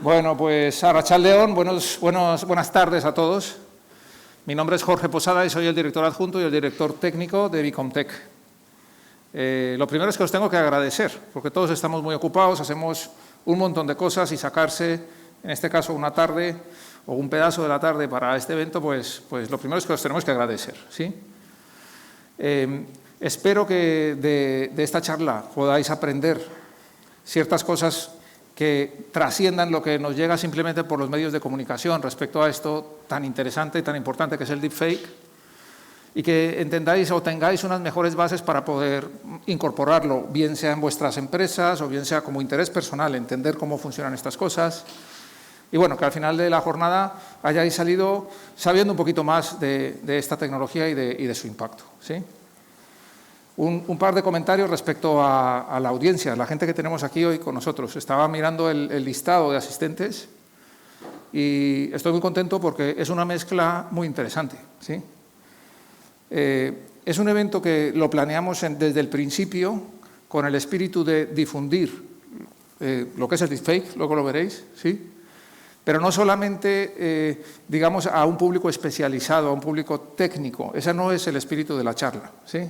Bueno, pues Arrachaldeón, buenas tardes a todos. Mi nombre es Jorge Posada y soy el director adjunto y el director técnico de Bicomtech. Lo primero es que os tengo que agradecer, porque todos estamos muy ocupados, hacemos un montón de cosas y sacarse, en este caso, una tarde o un pedazo de la tarde para este evento, pues lo primero es que os tenemos que agradecer, ¿sí? Espero que de esta charla podáis aprender ciertas cosas que trasciendan lo que nos llega simplemente por los medios de comunicación respecto a esto tan interesante y tan importante que es el deepfake, y que entendáis o tengáis unas mejores bases para poder incorporarlo, bien sea en vuestras empresas o bien sea como interés personal, entender cómo funcionan estas cosas. Y bueno, que al final de la jornada hayáis salido sabiendo un poquito más de esta tecnología y de su impacto, ¿sí? Un par de comentarios respecto a la audiencia, la gente que tenemos aquí hoy con nosotros. Estaba mirando el listado de asistentes y estoy muy contento porque es una mezcla muy interesante, ¿sí? Es un evento que lo planeamos desde el principio con el espíritu de difundir lo que es el deepfake, luego lo veréis, ¿sí? Pero no solamente, digamos, a un público especializado, a un público técnico. Ese no es el espíritu de la charla, ¿sí?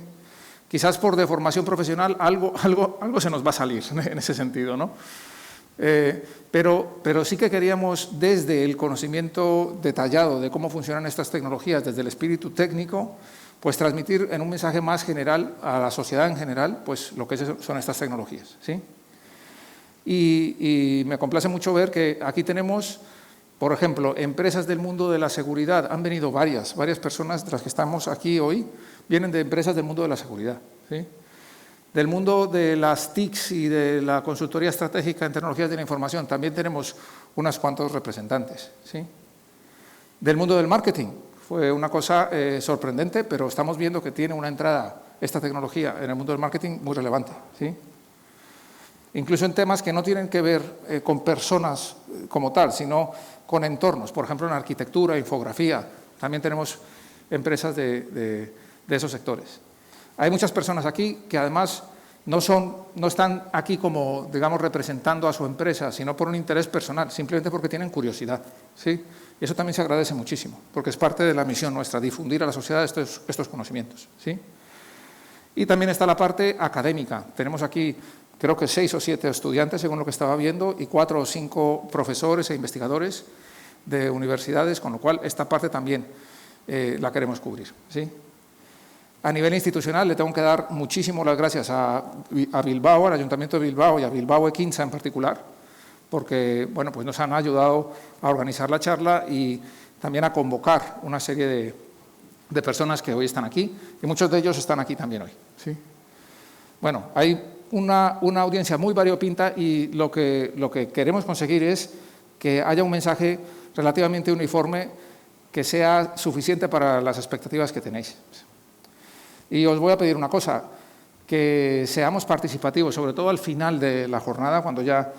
Quizás por deformación profesional algo se nos va a salir en ese sentido, ¿no? Pero sí que queríamos, desde el conocimiento detallado de cómo funcionan estas tecnologías, desde el espíritu técnico, pues transmitir en un mensaje más general a la sociedad en general, pues lo que son estas tecnologías, ¿sí? Y me complace mucho ver que aquí tenemos, por ejemplo, empresas del mundo de la seguridad. Han venido varias personas de las que estamos aquí hoy, vienen de empresas del mundo de la seguridad, ¿sí? Del mundo de las TICs y de la consultoría estratégica en tecnologías de la información también tenemos unos cuantos representantes, ¿sí? Del mundo del marketing fue una cosa sorprendente, pero estamos viendo que tiene una entrada esta tecnología en el mundo del marketing muy relevante, ¿sí? Incluso en temas que no tienen que ver con personas como tal, sino con entornos, por ejemplo en arquitectura, infografía, también tenemos empresas de esos sectores. Hay muchas personas aquí que además no están aquí como, digamos, representando a su empresa, sino por un interés personal, simplemente porque tienen curiosidad, ¿sí? Y eso también se agradece muchísimo, porque es parte de la misión nuestra, difundir a la sociedad estos conocimientos, ¿sí? Y también está la parte académica. Tenemos aquí, creo que 6 o 7 estudiantes, según lo que estaba viendo, y 4 o 5 profesores e investigadores de universidades, con lo cual esta parte también la queremos cubrir, ¿sí? A nivel institucional le tengo que dar muchísimas las gracias a Bilbao, al Ayuntamiento de Bilbao y a Bilbao Equintza en particular, porque bueno, pues nos han ayudado a organizar la charla y también a convocar una serie de personas que hoy están aquí, y muchos de ellos están aquí también hoy, ¿sí? Bueno, hay una audiencia muy variopinta y lo que queremos conseguir es que haya un mensaje relativamente uniforme que sea suficiente para las expectativas que tenéis. Y os voy a pedir una cosa, que seamos participativos, sobre todo al final de la jornada, cuando ya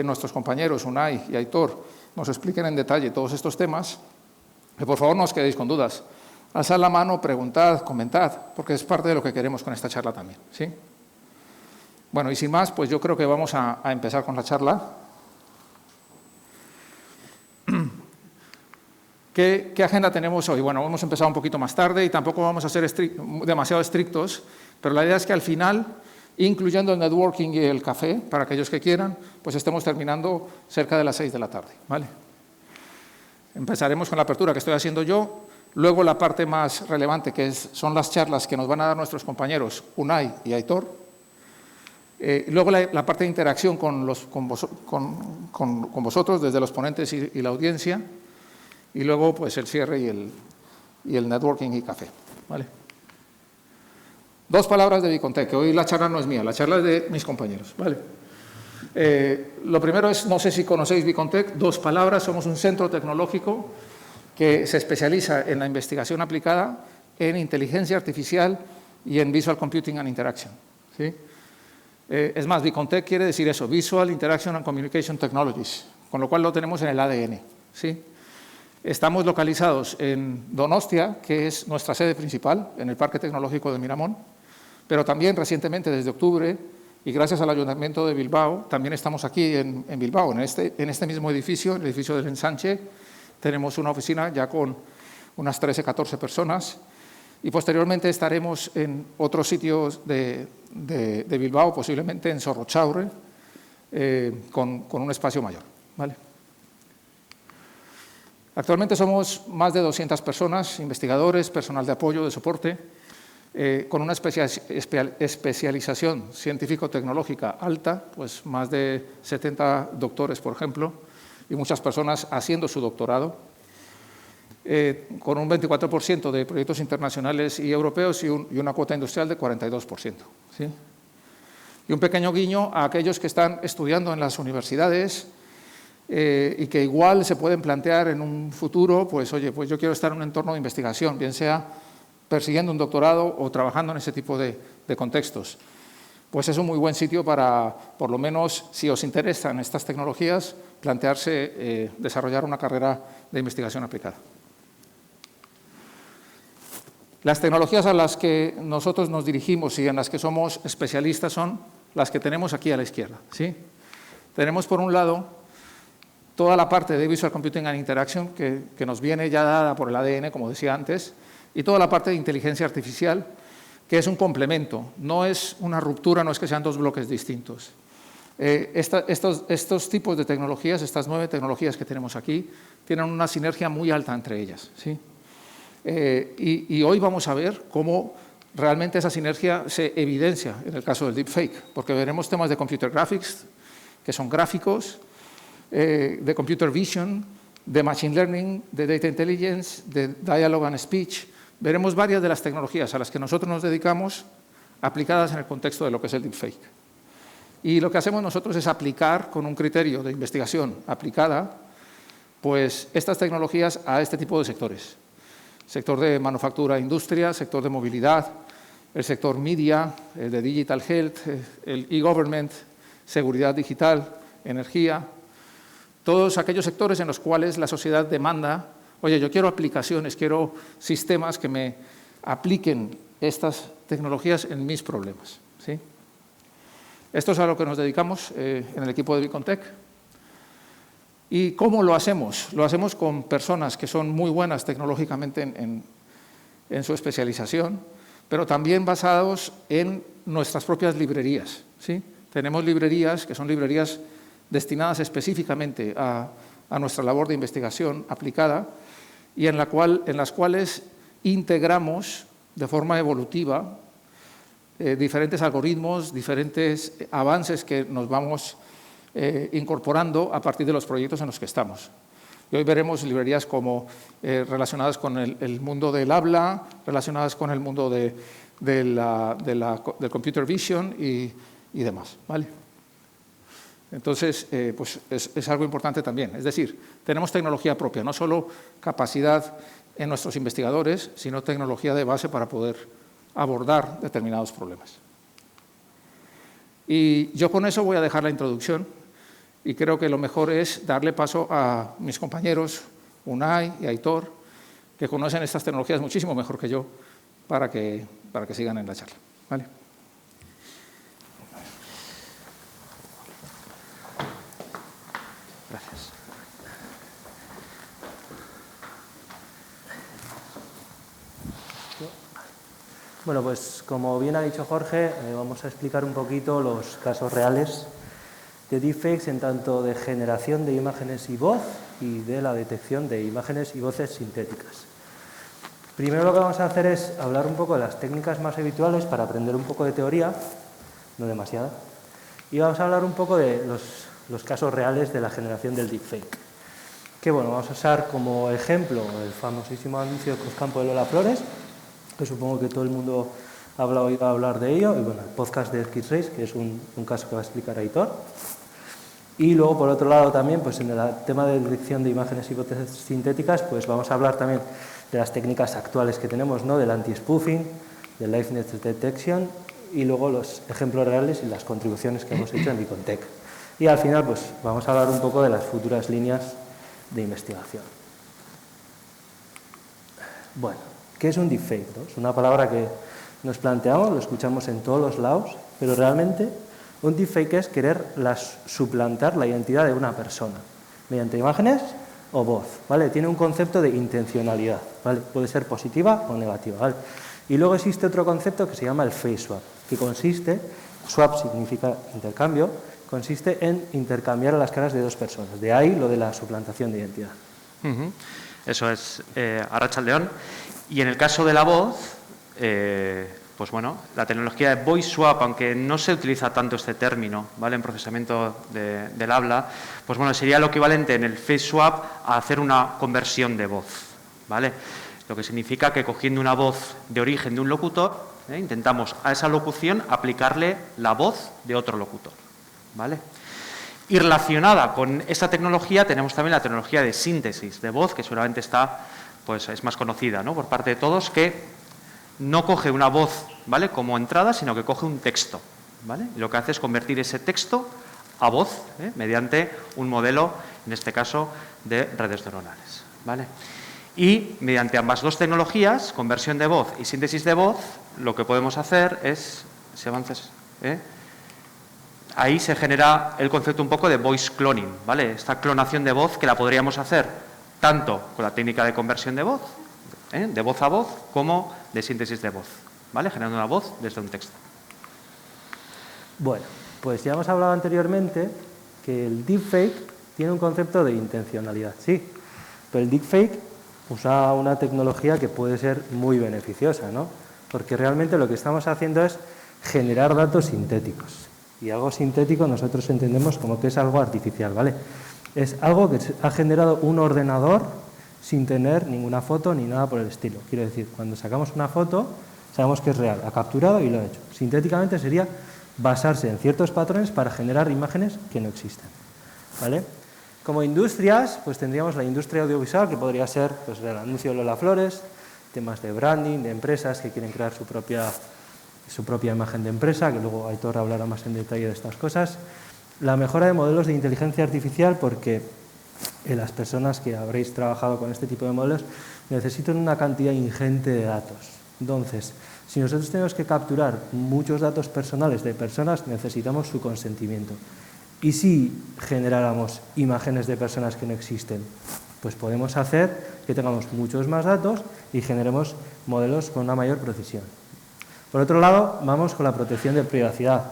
nuestros compañeros Unai y Aitor nos expliquen en detalle todos estos temas, que por favor no os quedéis con dudas. Alzad la mano, preguntad, comentad, porque es parte de lo que queremos con esta charla también, ¿sí? Bueno, y sin más, pues yo creo que vamos a empezar con la charla. ¿Qué agenda tenemos hoy? Bueno, hemos empezado un poquito más tarde y tampoco vamos a ser demasiado estrictos, pero la idea es que al final, incluyendo el networking y el café, para aquellos que quieran, pues estemos terminando cerca de las 6 de la tarde, ¿vale? Empezaremos con la apertura que estoy haciendo yo, luego la parte más relevante, que son las charlas que nos van a dar nuestros compañeros Unai y Aitor, luego la parte de interacción con vosotros, desde los ponentes y la audiencia, y luego pues el cierre y el networking y café, ¿vale? 2 palabras de Bicomtech, que hoy la charla no es mía, la charla es de mis compañeros, ¿vale? Lo primero es, no sé si conocéis Bicomtech, 2 palabras, somos un centro tecnológico que se especializa en la investigación aplicada en inteligencia artificial y en Visual Computing and Interaction, ¿sí? Es más, Bicomtech quiere decir eso, Visual Interaction and Communication Technologies, con lo cual lo tenemos en el ADN, ¿sí? Estamos localizados en Donostia, que es nuestra sede principal, en el Parque Tecnológico de Miramón, pero también recientemente, desde octubre, Y gracias al Ayuntamiento de Bilbao, también estamos aquí en Bilbao, en este mismo edificio, el edificio del Ensanche, tenemos una oficina ya con unas 13, 14 personas, y posteriormente estaremos en otros sitios de Bilbao, posiblemente en Zorrochaurre, con un espacio mayor, ¿vale? Actualmente somos más de 200 personas, investigadores, personal de apoyo, de soporte, con una especialización científico-tecnológica alta, pues más de 70 doctores, por ejemplo, y muchas personas haciendo su doctorado, con un 24% de proyectos internacionales y europeos y una cuota industrial de 42%. ¿Sí? Y un pequeño guiño a aquellos que están estudiando en las universidades y que igual se pueden plantear en un futuro, pues oye, pues yo quiero estar en un entorno de investigación, bien sea persiguiendo un doctorado o trabajando en ese tipo de contextos. Pues es un muy buen sitio para, por lo menos, si os interesan estas tecnologías, plantearse desarrollar una carrera de investigación aplicada. Las tecnologías a las que nosotros nos dirigimos y en las que somos especialistas son las que tenemos aquí a la izquierda, ¿sí? Tenemos, por un lado, toda la parte de Visual Computing and Interaction que nos viene ya dada por el ADN, como decía antes, y toda la parte de inteligencia artificial, que es un complemento, no es una ruptura, no es que sean dos bloques distintos. Estos tipos de tecnologías, estas 9 tecnologías que tenemos aquí, tienen una sinergia muy alta entre ellas, ¿sí? Y hoy vamos a ver cómo realmente esa sinergia se evidencia en el caso del deepfake, porque veremos temas de computer graphics, que son gráficos, de computer vision, de machine learning, de data intelligence, de dialogue and speech. Veremos varias de las tecnologías a las que nosotros nos dedicamos aplicadas en el contexto de lo que es el deepfake. Y lo que hacemos nosotros es aplicar con un criterio de investigación aplicada, pues estas tecnologías a este tipo de sectores. Sector de manufactura e industria, sector de movilidad, el sector media, el de digital health, el e-government, seguridad digital, energía, todos aquellos sectores en los cuales la sociedad demanda, oye, yo quiero aplicaciones, quiero sistemas que me apliquen estas tecnologías en mis problemas, ¿sí? Esto es a lo que nos dedicamos en el equipo de Bicontech. ¿Y cómo lo hacemos? Lo hacemos con personas que son muy buenas tecnológicamente en su especialización, pero también basados en nuestras propias librerías, ¿sí? Tenemos librerías que son librerías destinadas específicamente a nuestra labor de investigación aplicada y en las cuales integramos de forma evolutiva diferentes algoritmos, diferentes avances que nos vamos incorporando a partir de los proyectos en los que estamos. Y hoy veremos librerías como relacionadas con el mundo del habla, relacionadas con el mundo del computer vision y demás, ¿vale? Entonces, pues es algo importante también. Es decir, tenemos tecnología propia, no solo capacidad en nuestros investigadores, sino tecnología de base para poder abordar determinados problemas. Y yo con eso voy a dejar la introducción y creo que lo mejor es darle paso a mis compañeros, Unai y Aitor, que conocen estas tecnologías muchísimo mejor que yo, para que sigan en la charla, ¿vale? Gracias. Bueno, pues como bien ha dicho Jorge, vamos a explicar un poquito los casos reales de deepfakes en tanto de generación de imágenes y voz y de la detección de imágenes y voces sintéticas. Primero lo que vamos a hacer es hablar un poco de las técnicas más habituales para aprender un poco de teoría, no demasiada, y vamos a hablar un poco de los casos reales de la generación del deepfake. Que bueno, vamos a usar como ejemplo el famosísimo anuncio de Cruzcampo de Lola Flores, que supongo que todo el mundo ha oído hablar de ello, y bueno, el podcast de X-Rays, que es un caso que va a explicar Aitor. Y luego, por otro lado, también, pues en el tema de detección de imágenes y voces sintéticas, pues vamos a hablar también de las técnicas actuales que tenemos, ¿no? Del anti-spoofing, del liveness detection, y luego los ejemplos reales y las contribuciones que hemos hecho en Bicontech. Y al final, pues vamos a hablar un poco de las futuras líneas de investigación. Bueno, ¿qué es un deepfake? ¿No? Es una palabra que nos planteamos, lo escuchamos en todos los lados, pero realmente Un deepfake es querer suplantar la identidad de una persona mediante imágenes o voz, ¿vale? Tiene un concepto de intencionalidad, ¿vale? Puede ser positiva o negativa, ¿vale? Y luego existe otro concepto que se llama el face swap, que consiste, swap significa intercambio, consiste en intercambiar las caras de dos personas. De ahí lo de la suplantación de identidad. Eso es, Arratsaldeon. Y en el caso de la voz, pues bueno, la tecnología de voice swap, aunque no se utiliza tanto este término, ¿vale?, en procesamiento del habla, pues bueno, sería lo equivalente en el face swap a hacer una conversión de voz, ¿vale? Lo que significa que cogiendo una voz de origen de un locutor, intentamos a esa locución aplicarle la voz de otro locutor, ¿vale? Y relacionada con esta tecnología tenemos también la tecnología de síntesis de voz, que seguramente pues es más conocida, ¿no?, por parte de todos, que no coge una voz, ¿vale?, como entrada, sino que coge un texto, ¿vale? Y lo que hace es convertir ese texto a voz, mediante un modelo, en este caso, de redes neuronales, ¿vale? Y mediante ambas dos tecnologías, conversión de voz y síntesis de voz, lo que podemos hacer es, si avances, ahí se genera el concepto un poco de voice cloning, ¿vale? Esta clonación de voz que la podríamos hacer tanto con la técnica de conversión de voz a voz, como de síntesis de voz, ¿vale?, generando una voz desde un texto. Bueno, pues ya hemos hablado anteriormente que el deepfake tiene un concepto de intencionalidad, sí, pero el deepfake usa una tecnología que puede ser muy beneficiosa, ¿no? Porque realmente lo que estamos haciendo es generar datos sintéticos. Y algo sintético nosotros entendemos como que es algo artificial, ¿vale? Es algo que ha generado un ordenador sin tener ninguna foto ni nada por el estilo. Quiero decir, cuando sacamos una foto, sabemos que es real, ha capturado y lo ha hecho. Sintéticamente sería basarse en ciertos patrones para generar imágenes que no existen, ¿vale? Como industrias, pues tendríamos la industria audiovisual, que podría ser pues, el anuncio de Lola Flores, temas de branding, de empresas que quieren crear su propia imagen de empresa, que luego Aitor hablará más en detalle de estas cosas. La mejora de modelos de inteligencia artificial, porque las personas que habréis trabajado con este tipo de modelos necesitan una cantidad ingente de datos. Entonces, si nosotros tenemos que capturar muchos datos personales de personas, necesitamos su consentimiento. Y si generáramos imágenes de personas que no existen, pues podemos hacer que tengamos muchos más datos y generemos modelos con una mayor precisión. Por otro lado, vamos con la protección de privacidad.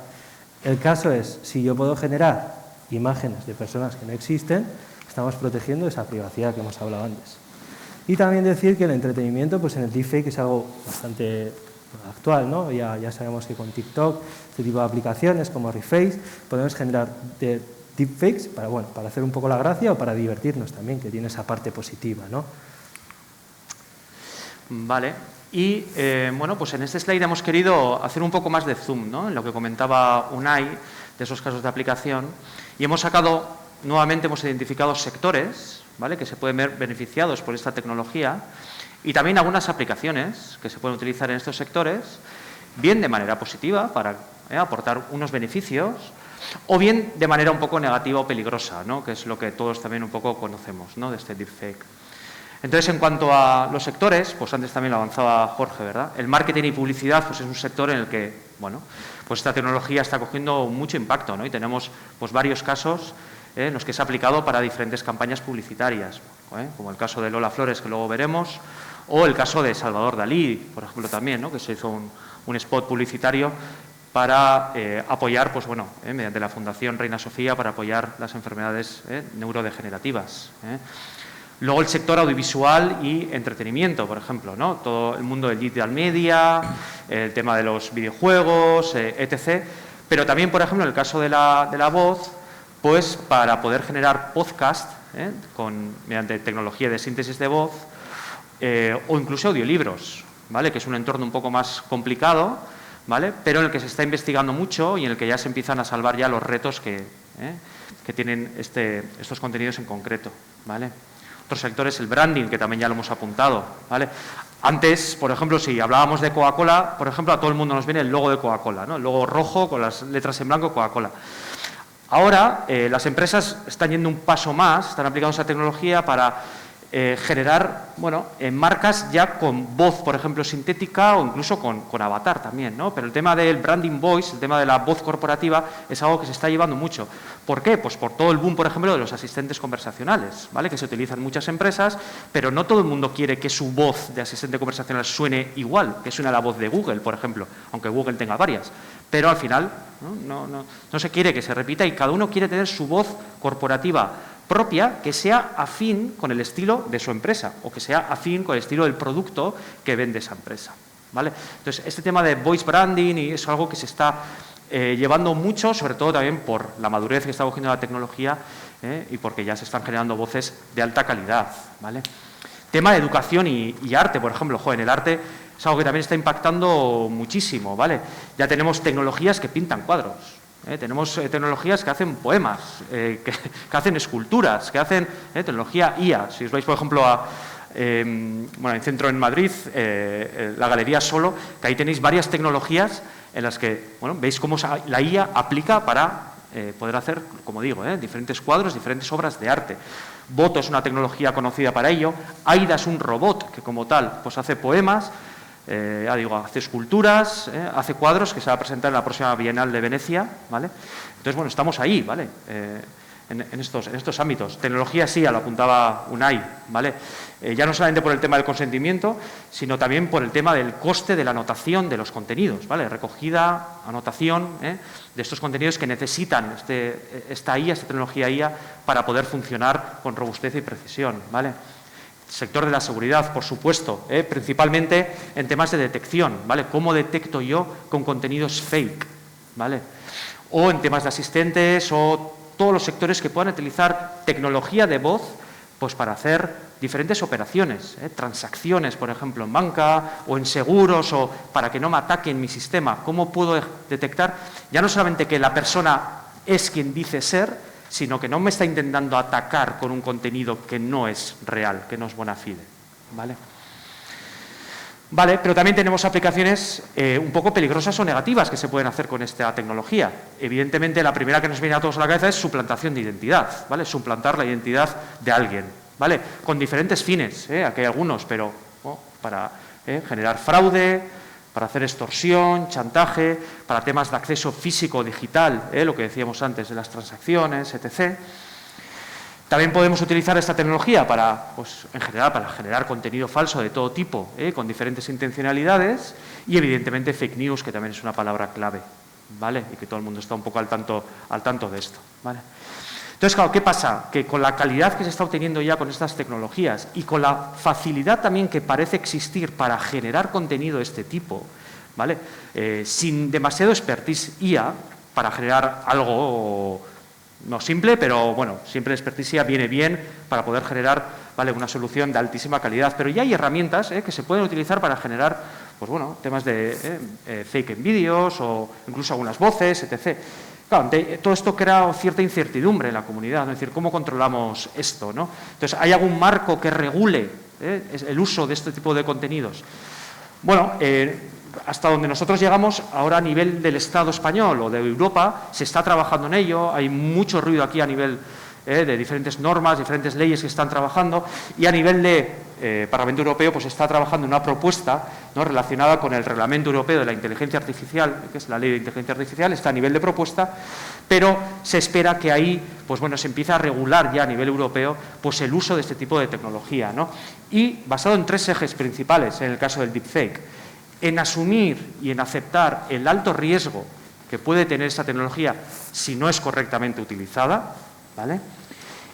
El caso es, si yo puedo generar imágenes de personas que no existen, estamos protegiendo esa privacidad que hemos hablado antes. Y también decir que el entretenimiento, pues en el deepfake es algo bastante actual, ¿no? Ya sabemos que con TikTok, este tipo de aplicaciones como Reface, podemos generar deepfakes para hacer un poco la gracia o para divertirnos también, que tiene esa parte positiva, ¿no? Vale. Y, bueno, pues en este slide hemos querido hacer un poco más de zoom, ¿no?, en lo que comentaba Unai, de esos casos de aplicación, y hemos hemos identificado sectores, ¿vale?, que se pueden ver beneficiados por esta tecnología, y también algunas aplicaciones que se pueden utilizar en estos sectores, bien de manera positiva para aportar unos beneficios, o bien de manera un poco negativa o peligrosa, ¿no?, que es lo que todos también un poco conocemos, ¿no?, de este deepfake. Entonces, en cuanto a los sectores, pues antes también lo avanzaba Jorge, ¿verdad? El marketing y publicidad pues es un sector en el que, bueno, pues esta tecnología está cogiendo mucho impacto, ¿no? Y tenemos pues varios casos en los que se ha aplicado para diferentes campañas publicitarias, como el caso de Lola Flores, que luego veremos, o el caso de Salvador Dalí, por ejemplo, también, ¿no?, que se hizo un spot publicitario para apoyar, pues bueno, mediante la Fundación Reina Sofía, para apoyar las enfermedades neurodegenerativas. Luego el sector audiovisual y entretenimiento, por ejemplo, ¿no?, todo el mundo del digital media, el tema de los videojuegos, etc. Pero también, por ejemplo, en el caso de la voz, pues para poder generar podcast mediante tecnología de síntesis de voz, o incluso audiolibros, ¿vale?, que es un entorno un poco más complicado, ¿vale?, pero en el que se está investigando mucho y en el que ya se empiezan a salvar ya los retos que tienen estos contenidos en concreto, ¿vale? Otro sector es el branding, que también ya lo hemos apuntado, ¿vale? Antes, por ejemplo, si hablábamos de Coca-Cola, por ejemplo, a todo el mundo nos viene el logo de Coca-Cola, ¿no?, el logo rojo con las letras en blanco, Coca-Cola. Ahora, las empresas están yendo un paso más, están aplicando esa tecnología para generar, bueno, marcas ya con voz, por ejemplo, sintética o incluso con avatar también, ¿no? Pero el tema del branding voice, el tema de la voz corporativa, es algo que se está llevando mucho. ¿Por qué? Pues por todo el boom, por ejemplo, de los asistentes conversacionales, ¿vale? Que se utilizan en muchas empresas, pero no todo el mundo quiere que su voz de asistente conversacional suene igual, que suene a la voz de Google, por ejemplo, aunque Google tenga varias. Pero al final no se quiere que se repita y cada uno quiere tener su voz corporativa propia que sea afín con el estilo de su empresa o que sea afín con el estilo del producto que vende esa empresa, ¿vale? Entonces, este tema de voice branding y es algo que se está llevando mucho, sobre todo también por la madurez que está cogiendo la tecnología y porque ya se están generando voces de alta calidad, ¿vale? Tema de educación y arte, por ejemplo. En el arte es algo que también está impactando muchísimo, ¿vale? Ya tenemos tecnologías que pintan cuadros. Tenemos tecnologías que hacen poemas, que hacen esculturas, que hacen tecnología IA. Si os vais, por ejemplo, en centro en Madrid, la Galería Solo, que ahí tenéis varias tecnologías en las que veis cómo la IA aplica para poder hacer, como digo, diferentes cuadros, diferentes obras de arte. Boto es una tecnología conocida para ello. AIDA es un robot que, como tal, pues hace poemas. Hace esculturas, hace cuadros que se va a presentar en la próxima Bienal de Venecia, ¿vale? Entonces, bueno, estamos ahí, ¿vale? En estos ámbitos. Tecnología sí, lo apuntaba Unai, ¿vale? Ya no solamente por el tema del consentimiento, sino también por el tema del coste de la anotación de los contenidos, ¿vale? Recogida, anotación de estos contenidos que necesitan esta IA, esta tecnología IA, para poder funcionar con robustez y precisión, ¿vale? Sector de la seguridad, por supuesto, principalmente en temas de detección, ¿vale? ¿Cómo detecto yo con contenidos fake, ¿vale? O en temas de asistentes o todos los sectores que puedan utilizar tecnología de voz pues para hacer diferentes operaciones, transacciones, por ejemplo, en banca o en seguros o para que no me ataquen mi sistema. ¿Cómo puedo detectar ya no solamente que la persona es quien dice ser, sino que no me está intentando atacar con un contenido que no es real, que no es bona fide, ¿vale? Vale, pero también tenemos aplicaciones un poco peligrosas o negativas que se pueden hacer con esta tecnología. Evidentemente, la primera que nos viene a todos a la cabeza es suplantación de identidad, ¿vale? Suplantar la identidad de alguien, ¿vale? Con diferentes fines, aquí hay algunos, pero para generar fraude, para hacer extorsión, chantaje, para temas de acceso físico o digital, lo que decíamos antes de las transacciones, etc. También podemos utilizar esta tecnología para, pues, en general, para generar contenido falso de todo tipo, con diferentes intencionalidades y, evidentemente, fake news, que también es una palabra clave, ¿vale? Y que todo el mundo está un poco al tanto de esto, ¿vale? Entonces, claro, ¿qué pasa? Que con la calidad que se está obteniendo ya con estas tecnologías y con la facilidad también que parece existir para generar contenido de este tipo, ¿vale? Sin demasiado expertise IA para generar algo no simple, pero bueno, siempre expertise IA viene bien para poder generar, ¿vale?, una solución de altísima calidad. Pero ya hay herramientas que se pueden utilizar para generar, pues bueno, temas de fake en vídeos o incluso algunas voces, etc. Claro, todo esto crea cierta incertidumbre en la comunidad, ¿no? Es decir, ¿cómo controlamos esto, ¿no? Entonces, ¿hay algún marco que regule el uso de este tipo de contenidos? Bueno, hasta donde nosotros llegamos, ahora a nivel del Estado español o de Europa, se está trabajando en ello, hay mucho ruido aquí a nivel de diferentes normas, diferentes leyes que están trabajando, y a nivel de Parlamento Europeo pues está trabajando en una propuesta, ¿no?, relacionada con el Reglamento Europeo de la Inteligencia Artificial, que es la Ley de Inteligencia Artificial, está a nivel de propuesta, pero se espera que ahí pues bueno, se empiece a regular ya a nivel europeo pues el uso de este tipo de tecnología, ¿no? Y basado en 3 ejes principales en el caso del deepfake: en asumir y en aceptar el alto riesgo que puede tener esta tecnología si no es correctamente utilizada, ¿vale?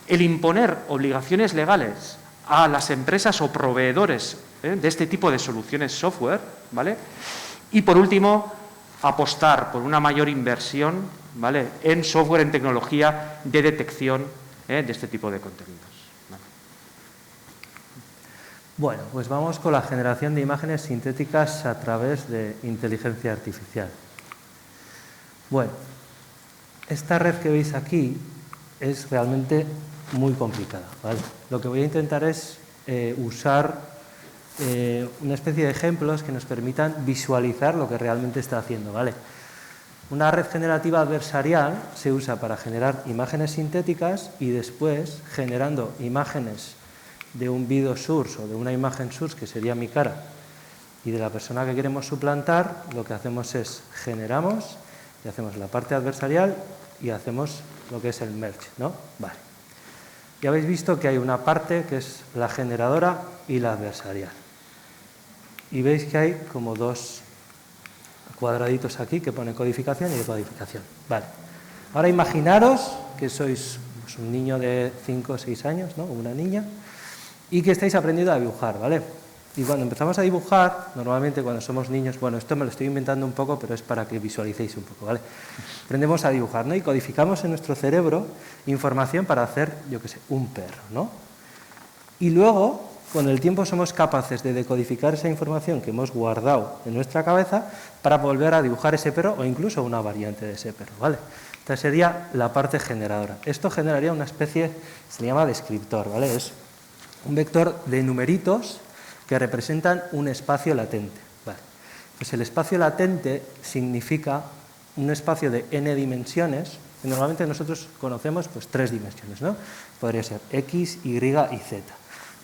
El imponer obligaciones legales a las empresas o proveedores de este tipo de soluciones software, ¿vale? Y por último, apostar por una mayor inversión, ¿vale?, en software, en tecnología de detección de este tipo de contenidos, ¿vale? Bueno, pues vamos con la generación de imágenes sintéticas a través de inteligencia artificial. Bueno, esta red que veis aquí es realmente muy complicada, ¿vale? Lo que voy a intentar es usar una especie de ejemplos que nos permitan visualizar lo que realmente está haciendo, ¿vale? Una red generativa adversarial se usa para generar imágenes sintéticas y después, generando imágenes de un video source o de una imagen source, que sería mi cara, y de la persona que queremos suplantar, lo que hacemos es generamos y hacemos la parte adversarial y hacemos lo que es el merge, ¿no? Vale. Ya habéis visto que hay una parte que es la generadora y la adversarial. Y veis que hay como dos cuadraditos aquí que pone codificación y decodificación. Vale. Ahora imaginaros que sois pues, un niño de 5 o 6 años, ¿no? O una niña, y que estáis aprendiendo a dibujar, ¿vale? Y cuando empezamos a dibujar, normalmente cuando somos niños, bueno, esto me lo estoy inventando un poco, pero es para que visualicéis un poco, ¿vale? Aprendemos a dibujar, ¿no? Y codificamos en nuestro cerebro información para hacer, yo qué sé, un perro, ¿no? Y luego, con el tiempo somos capaces de decodificar esa información que hemos guardado en nuestra cabeza para volver a dibujar ese perro o incluso una variante de ese perro, ¿vale? Esta sería la parte generadora. Esto generaría una especie, se le llama descriptor, ¿vale? Es un vector de numeritos que representan un espacio latente, ¿vale? Pues el espacio latente significa un espacio de n dimensiones, que normalmente nosotros conocemos pues 3 dimensiones, ¿no? Podría ser x, y y z.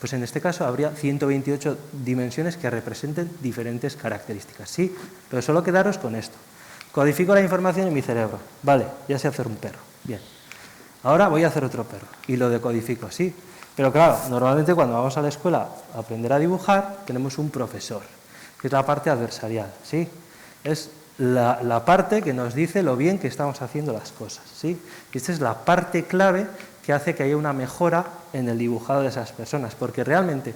Pues en este caso habría 128 dimensiones que representen diferentes características, ¿sí? Pero solo quedaros con esto. Codifico la información en mi cerebro, vale, ya sé hacer un perro, bien. Ahora voy a hacer otro perro y lo decodifico, ¿sí? Pero claro, normalmente cuando vamos a la escuela a aprender a dibujar, tenemos un profesor, que es la parte adversarial, ¿sí? Es la parte que nos dice lo bien que estamos haciendo las cosas, ¿sí? Y esta es la parte clave que hace que haya una mejora en el dibujado de esas personas, porque realmente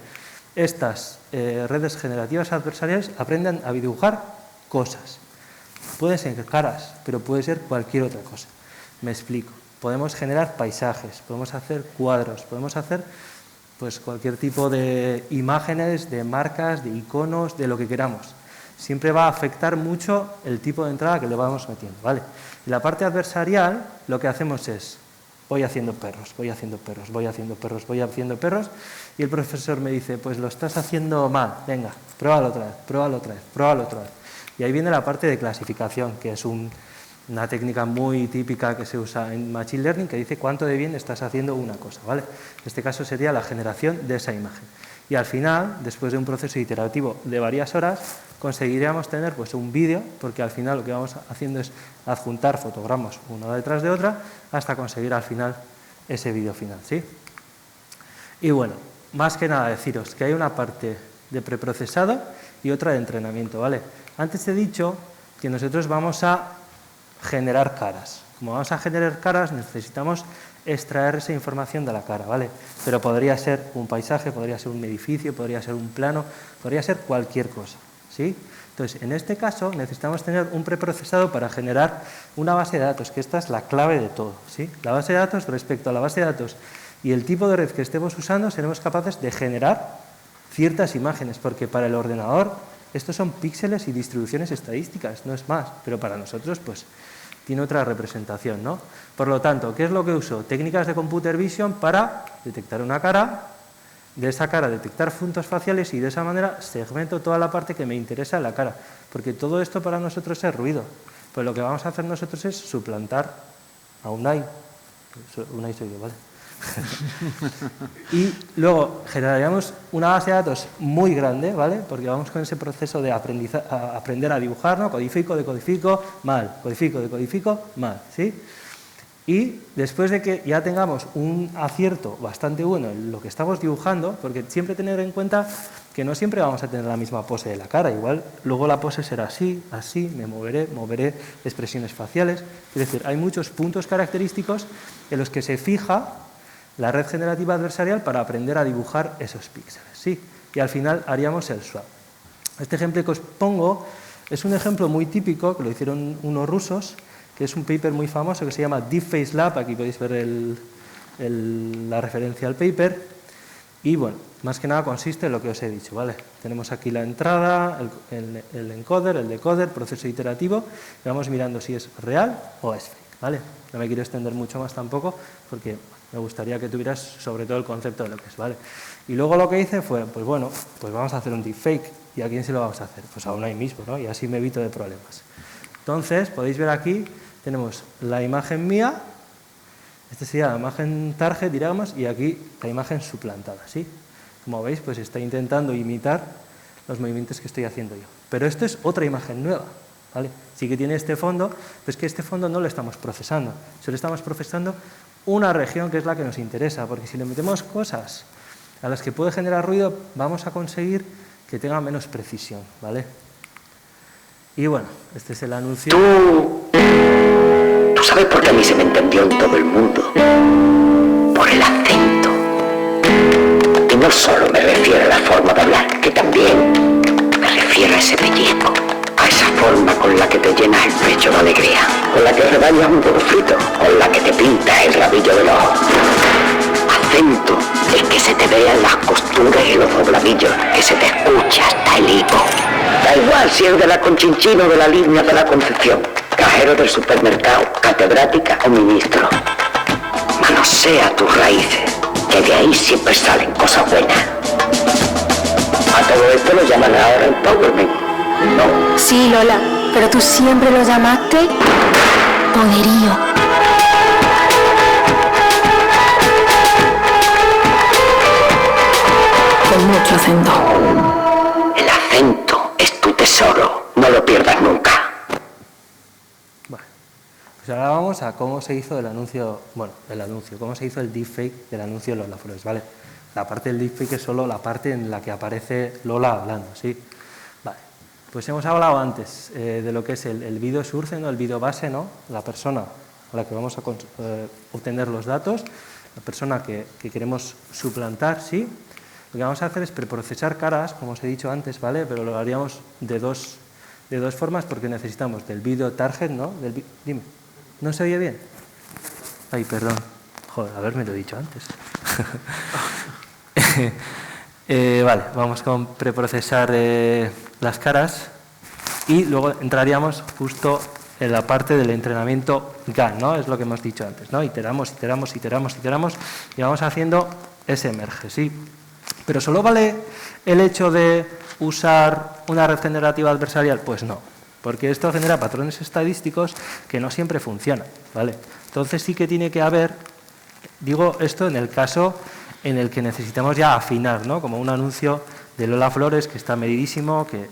estas redes generativas adversariales aprenden a dibujar cosas. Pueden ser caras, pero puede ser cualquier otra cosa. Me explico. Podemos generar paisajes, podemos hacer cuadros, podemos hacer pues, cualquier tipo de imágenes, de marcas, de iconos, de lo que queramos. Siempre va a afectar mucho el tipo de entrada que le vamos metiendo, ¿vale? Y la parte adversarial, lo que hacemos es, voy haciendo perros, voy haciendo perros, voy haciendo perros, voy haciendo perros, y el profesor me dice, pues lo estás haciendo mal, venga, pruébalo otra vez, pruébalo otra vez, pruébalo otra vez. Y ahí viene la parte de clasificación, que es una técnica muy típica que se usa en Machine Learning, que dice cuánto de bien estás haciendo una cosa, ¿vale? En este caso sería la generación de esa imagen. Y al final, después de un proceso iterativo de varias horas, conseguiríamos tener pues, un vídeo, porque al final lo que vamos haciendo es adjuntar fotogramas una detrás de otra hasta conseguir al final ese vídeo final, ¿sí? Y bueno, más que nada deciros que hay una parte de preprocesado y otra de entrenamiento, ¿vale? Antes he dicho que nosotros vamos a generar caras. Como vamos a generar caras, necesitamos extraer esa información de la cara, ¿vale? Pero podría ser un paisaje, podría ser un edificio, podría ser un plano, podría ser cualquier cosa, ¿sí? Entonces, en este caso, necesitamos tener un preprocesado para generar una base de datos, que esta es la clave de todo, ¿sí? La base de datos, respecto a la base de datos y el tipo de red que estemos usando, seremos capaces de generar ciertas imágenes, porque para el ordenador estos son píxeles y distribuciones estadísticas, no es más, pero para nosotros, pues, tiene otra representación, ¿no? Por lo tanto, ¿qué es lo que uso? Técnicas de computer vision para detectar una cara, de esa cara detectar puntos faciales y de esa manera segmento toda la parte que me interesa en la cara, porque todo esto para nosotros es ruido. Pues lo que vamos a hacer nosotros es suplantar a Unai. Unai soy yo, ¿vale? Y luego generaríamos una base de datos muy grande, ¿vale? Porque vamos con ese proceso de aprender a dibujar, ¿no? Codifico, decodifico, mal, codifico, decodifico, mal, ¿sí? Y después de que ya tengamos un acierto bastante bueno en lo que estamos dibujando, porque siempre tener en cuenta que no siempre vamos a tener la misma pose de la cara, igual luego la pose será así, así, me moveré expresiones faciales, es decir, hay muchos puntos característicos en los que se fija la red generativa adversarial para aprender a dibujar esos píxeles, ¿sí? Y al final haríamos el swap. Este ejemplo que os pongo es un ejemplo muy típico, que lo hicieron unos rusos, que es un paper muy famoso que se llama Deepface Lab, aquí podéis ver la referencia al paper, y bueno, más que nada consiste en lo que os he dicho, ¿vale? Tenemos aquí la entrada, el encoder, el decoder, proceso iterativo, y vamos mirando si es real o es fake, ¿vale? No me quiero extender mucho más tampoco, porque me gustaría que tuvieras sobre todo el concepto de lo que es, ¿vale? Y luego lo que hice fue, pues bueno, pues vamos a hacer un deepfake. ¿Y a quién se lo vamos a hacer? Pues a Unai mismo, ¿no? Y así me evito de problemas. Entonces, podéis ver aquí, tenemos la imagen mía, esta sería la imagen target, diríamos, y aquí la imagen suplantada, ¿sí? Como veis, pues está intentando imitar los movimientos que estoy haciendo yo. Pero esto es otra imagen nueva, ¿vale? Sí que tiene este fondo, pero es que este fondo no lo estamos procesando. Solo estamos procesando una región que es la que nos interesa, porque si le metemos cosas a las que puede generar ruido, vamos a conseguir que tenga menos precisión, ¿vale? Y bueno, este es el anuncio. Tú sabes por qué a mí se me entendió en todo el mundo. Por el acento. Y no solo me refiero a la forma de hablar, que también me refiero a ese pellizco, a esa forma con la que te llenas el pecho de alegría, con la que rebañas un huevo frito, con la que te pintas el rabillo del ojo. Acento es que se te vean las costuras y los dobladillos, que se te escucha hasta el hipo. Da igual si es de la Conchinchina o de la línea de la Concepción, cajero del supermercado, catedrática o ministro. Manosea tus raíces, que de ahí siempre salen cosas buenas. A todo esto lo llaman ahora empowerment, ¿no? Sí, Lola, pero tú siempre lo llamaste poderío. Con mucho acento. El acento es tu tesoro, no lo pierdas nunca. Bueno, pues ahora vamos a cómo se hizo el anuncio, cómo se hizo el deepfake del anuncio de Lola Flores, ¿vale? La parte del deepfake es solo la parte en la que aparece Lola hablando, ¿sí? Vale, pues hemos hablado antes de lo que es el vídeo source, ¿no? El vídeo base, ¿no? La persona a la que vamos a obtener los datos, la persona que queremos suplantar, ¿sí? Lo que vamos a hacer es preprocesar caras, como os he dicho antes, ¿vale? Pero lo haríamos de dos formas porque necesitamos del vídeo target, ¿no? Dime, ¿no se oye bien? Ay, perdón. Joder, haberme lo dicho antes. Vale, vamos con preprocesar las caras y luego entraríamos justo en la parte del entrenamiento GAN, ¿no? Es lo que hemos dicho antes, ¿no? Iteramos y vamos haciendo ese merge, ¿sí? ¿Pero solo vale el hecho de usar una red generativa adversarial? Pues no, porque esto genera patrones estadísticos que no siempre funcionan, ¿vale? Entonces sí que tiene que haber, digo esto en el caso en el que necesitamos ya afinar, ¿no? Como un anuncio de Lola Flores que está medidísimo, que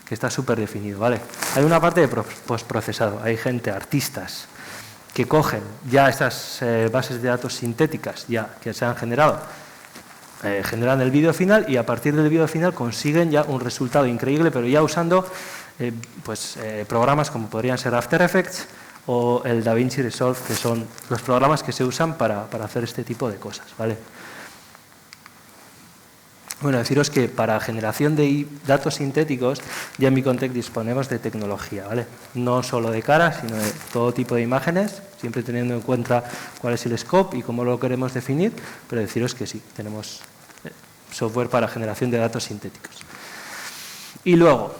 está súper definido, ¿vale? Hay una parte de postprocesado, hay gente, artistas, que cogen ya estas bases de datos sintéticas ya que se han generado, generan el vídeo final y a partir del vídeo final consiguen ya un resultado increíble, pero ya usando programas como podrían ser After Effects o el DaVinci Resolve, que son los programas que se usan para hacer este tipo de cosas, ¿vale? Bueno, deciros que para generación de datos sintéticos ya en Micontec disponemos de tecnología, ¿vale? No solo de caras, sino de todo tipo de imágenes, siempre teniendo en cuenta cuál es el scope y cómo lo queremos definir, pero deciros que sí, tenemos software para generación de datos sintéticos. Y luego,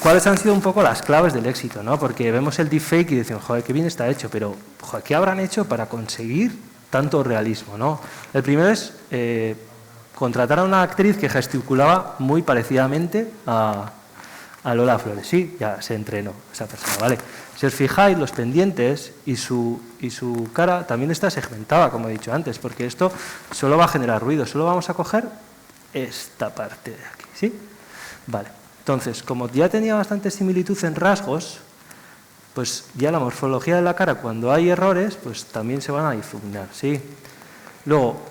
¿cuáles han sido un poco las claves del éxito, ¿no? Porque vemos el deepfake y decimos, joder, qué bien está hecho, pero joder, ¿qué habrán hecho para conseguir tanto realismo, ¿no? El primero es contratar a una actriz que gesticulaba muy parecidamente a Lola Flores. Sí, ya se entrenó esa persona, ¿vale? Si os fijáis, los pendientes y su cara también está segmentada, como he dicho antes, porque esto solo va a generar ruido. Solo vamos a coger esta parte de aquí, ¿sí? Vale. Entonces, como ya tenía bastante similitud en rasgos, pues ya la morfología de la cara, cuando hay errores, pues también se van a difuminar, ¿sí? Luego,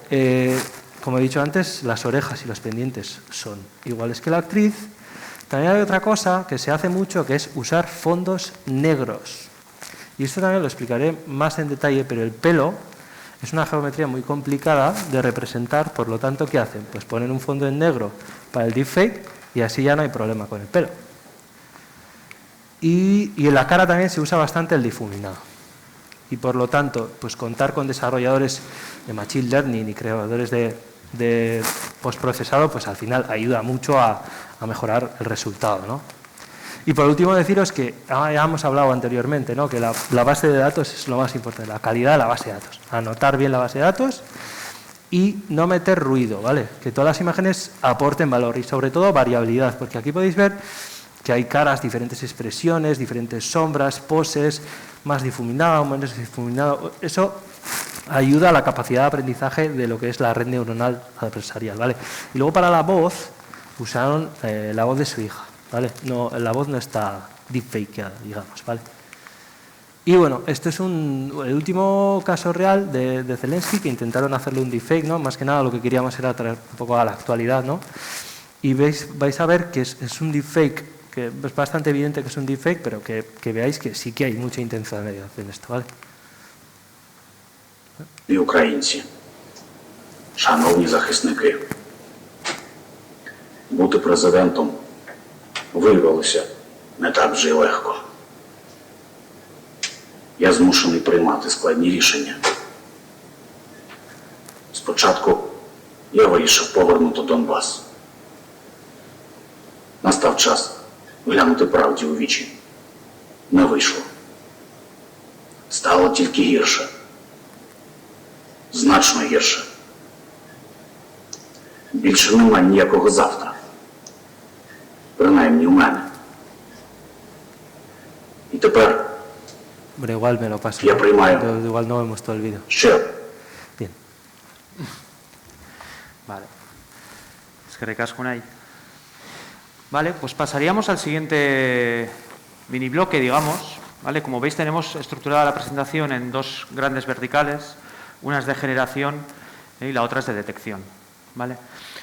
como he dicho antes, las orejas y los pendientes son iguales que la actriz. También hay otra cosa que se hace mucho, que es usar fondos negros. Y esto también lo explicaré más en detalle, pero el pelo es una geometría muy complicada de representar, por lo tanto, ¿qué hacen? Pues ponen un fondo en negro para el deepfake y así ya no hay problema con el pelo. Y en la cara también se usa bastante el difuminado. Y por lo tanto, pues contar con desarrolladores de Machine Learning y creadores de postprocesado, pues al final ayuda mucho a mejorar el resultado, ¿no? Y por último deciros que ya hemos hablado anteriormente, ¿no? Que la base de datos es lo más importante, la calidad de la base de datos. Anotar bien la base de datos y no meter ruido, ¿vale? Que todas las imágenes aporten valor y sobre todo variabilidad, porque aquí podéis ver que hay caras, diferentes expresiones, diferentes sombras, poses, más difuminado, menos difuminado. Eso ayuda a la capacidad de aprendizaje de lo que es la red neuronal adversarial, ¿vale? Y luego para la voz usaron la voz de su hija, ¿vale? No, la voz no está deepfakeada, digamos, ¿vale? Y bueno, este es el último caso real de Zelensky, que intentaron hacerle un deepfake, ¿no? Más que nada lo que queríamos era traer un poco a la actualidad, ¿no? Y vais a ver que es un deepfake, que es bastante evidente que es un deepfake, pero que veáis que sí que hay mucha intencionalidad en esto, ¿vale? І українці, шановні захисники, бути президентом виявилося не так вже й легко. Я змушений приймати складні рішення. Спочатку я вирішив повернути Донбас. Настав час глянути правді у вічі. Не вийшло. Стало тільки гірше. Значно гірше. Більше нема ніякого завтра. Принаймні у menе. І тепер Hombre, igual me lo paso. Я приймаю. Igual no vemos todo el vídeo. ще Bien. Vale. Eskerrik asko Unai. Vale, pues pasaríamos al siguiente mini bloque, digamos. Vale, como veis tenemos estructurada la presentación en dos grandes verticales. Una es de generación y la otra es de detección. ¿Vale?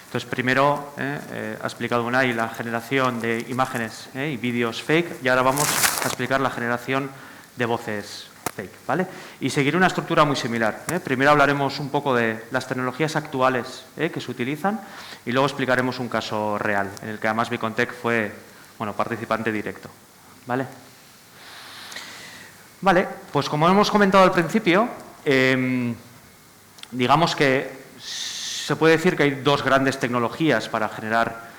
Entonces, primero ha explicado Unai la generación de imágenes y vídeos fake, y ahora vamos a explicar la generación de voces fake. ¿Vale? Y seguir una estructura muy similar. Primero hablaremos un poco de las tecnologías actuales que se utilizan y luego explicaremos un caso real, en el que además Bicontec fue participante directo. ¿Vale? Vale, pues como hemos comentado al principio, digamos que se puede decir que hay dos grandes tecnologías para generar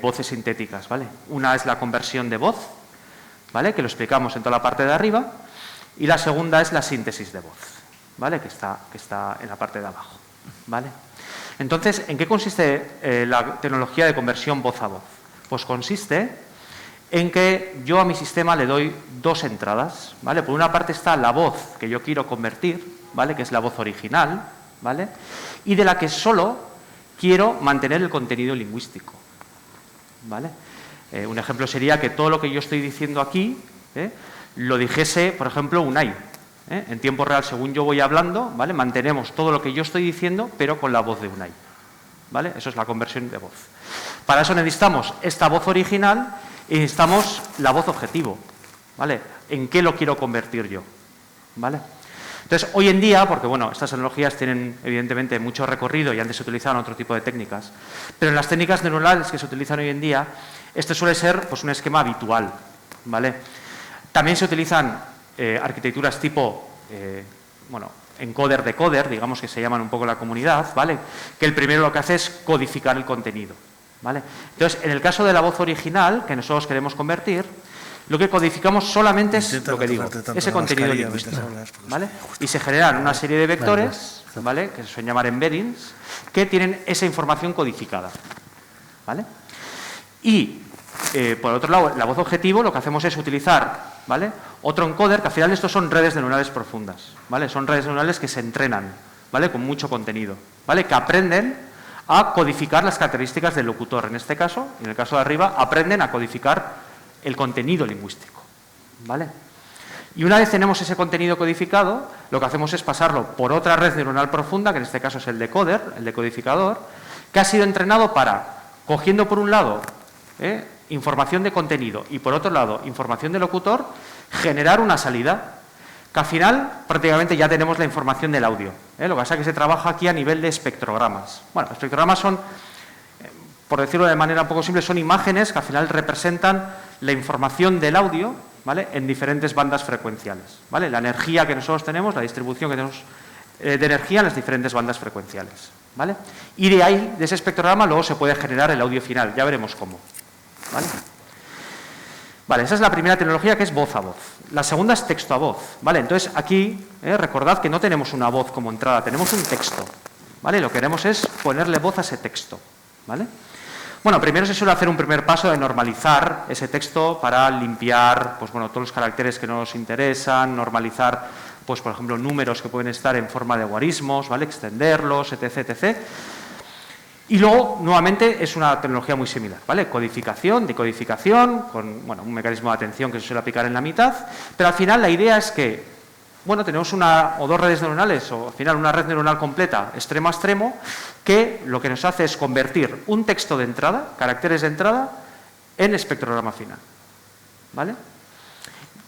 voces sintéticas, ¿vale? Una es la conversión de voz, ¿vale? Que lo explicamos en toda la parte de arriba, y la segunda es la síntesis de voz, ¿vale? Que está en la parte de abajo, ¿vale? Entonces, ¿en qué consiste la tecnología de conversión voz a voz? Pues consiste en que yo a mi sistema le doy dos entradas, ¿vale? Por una parte está la voz que yo quiero convertir, ¿vale? Que es la voz original, ¿vale? Y de la que solo quiero mantener el contenido lingüístico, ¿vale? Un ejemplo sería que todo lo que yo estoy diciendo aquí lo dijese, por ejemplo, Unai. En tiempo real, según yo voy hablando, ¿vale? Mantenemos todo lo que yo estoy diciendo, pero con la voz de Unai, ¿vale? Eso es la conversión de voz. Para eso necesitamos esta voz original y necesitamos la voz objetivo, ¿vale? ¿En qué lo quiero convertir yo? ¿Vale? Entonces, hoy en día, porque bueno, estas tecnologías tienen evidentemente mucho recorrido y antes se utilizaban otro tipo de técnicas, pero en las técnicas neuronales que se utilizan hoy en día, este suele ser pues, un esquema habitual, ¿vale? También se utilizan arquitecturas tipo, encoder-decoder, digamos que se llaman un poco la comunidad, ¿vale? Que el primero lo que hace es codificar el contenido, ¿vale? Entonces, en el caso de la voz original, que nosotros queremos convertir, lo que codificamos solamente es lo que digo, ese contenido lingüístico, ¿vale? Y se generan una serie de vectores, ¿vale? Que se suelen llamar embeddings, que tienen esa información codificada, ¿vale? Y, por otro lado, la voz objetivo lo que hacemos es utilizar, ¿vale? Otro encoder, que al final estos son redes neuronales profundas, ¿vale? Son redes neuronales que se entrenan, ¿vale? Con mucho contenido, ¿vale? Que aprenden a codificar las características del locutor, en este caso, y en el caso de arriba, aprenden a codificar el contenido lingüístico, ¿vale? Y una vez tenemos ese contenido codificado, lo que hacemos es pasarlo por otra red neuronal profunda, que en este caso es el decoder, el decodificador, que ha sido entrenado para, cogiendo por un lado información de contenido y por otro lado información de locutor, generar una salida, que al final prácticamente ya tenemos la información del audio. Lo que pasa es que se trabaja aquí a nivel de espectrogramas. Bueno, los espectrogramas son, por decirlo de manera un poco simple, son imágenes que al final representan la información del audio, ¿vale? En diferentes bandas frecuenciales, ¿vale? La energía que nosotros tenemos, la distribución que tenemos de energía en las diferentes bandas frecuenciales, ¿vale? Y de ahí, de ese espectrograma, luego se puede generar el audio final, ya veremos cómo, ¿vale? Vale, esa es la primera tecnología, que es voz a voz. La segunda es texto a voz, ¿vale? Entonces aquí, recordad que no tenemos una voz como entrada, tenemos un texto, ¿vale? Lo que queremos es ponerle voz a ese texto, ¿vale? Bueno, primero se suele hacer un primer paso de normalizar ese texto para limpiar, pues bueno, todos los caracteres que no nos interesan, normalizar pues por ejemplo, números que pueden estar en forma de guarismos, ¿vale? Extenderlos, etc., etc. Y luego, nuevamente, es una tecnología muy similar, ¿vale? Codificación, decodificación, con bueno, un mecanismo de atención que se suele aplicar en la mitad, pero al final la idea es que, bueno, tenemos una o dos redes neuronales, o al final una red neuronal completa, extremo a extremo, que lo que nos hace es convertir un texto de entrada, caracteres de entrada, en espectrograma final, ¿vale?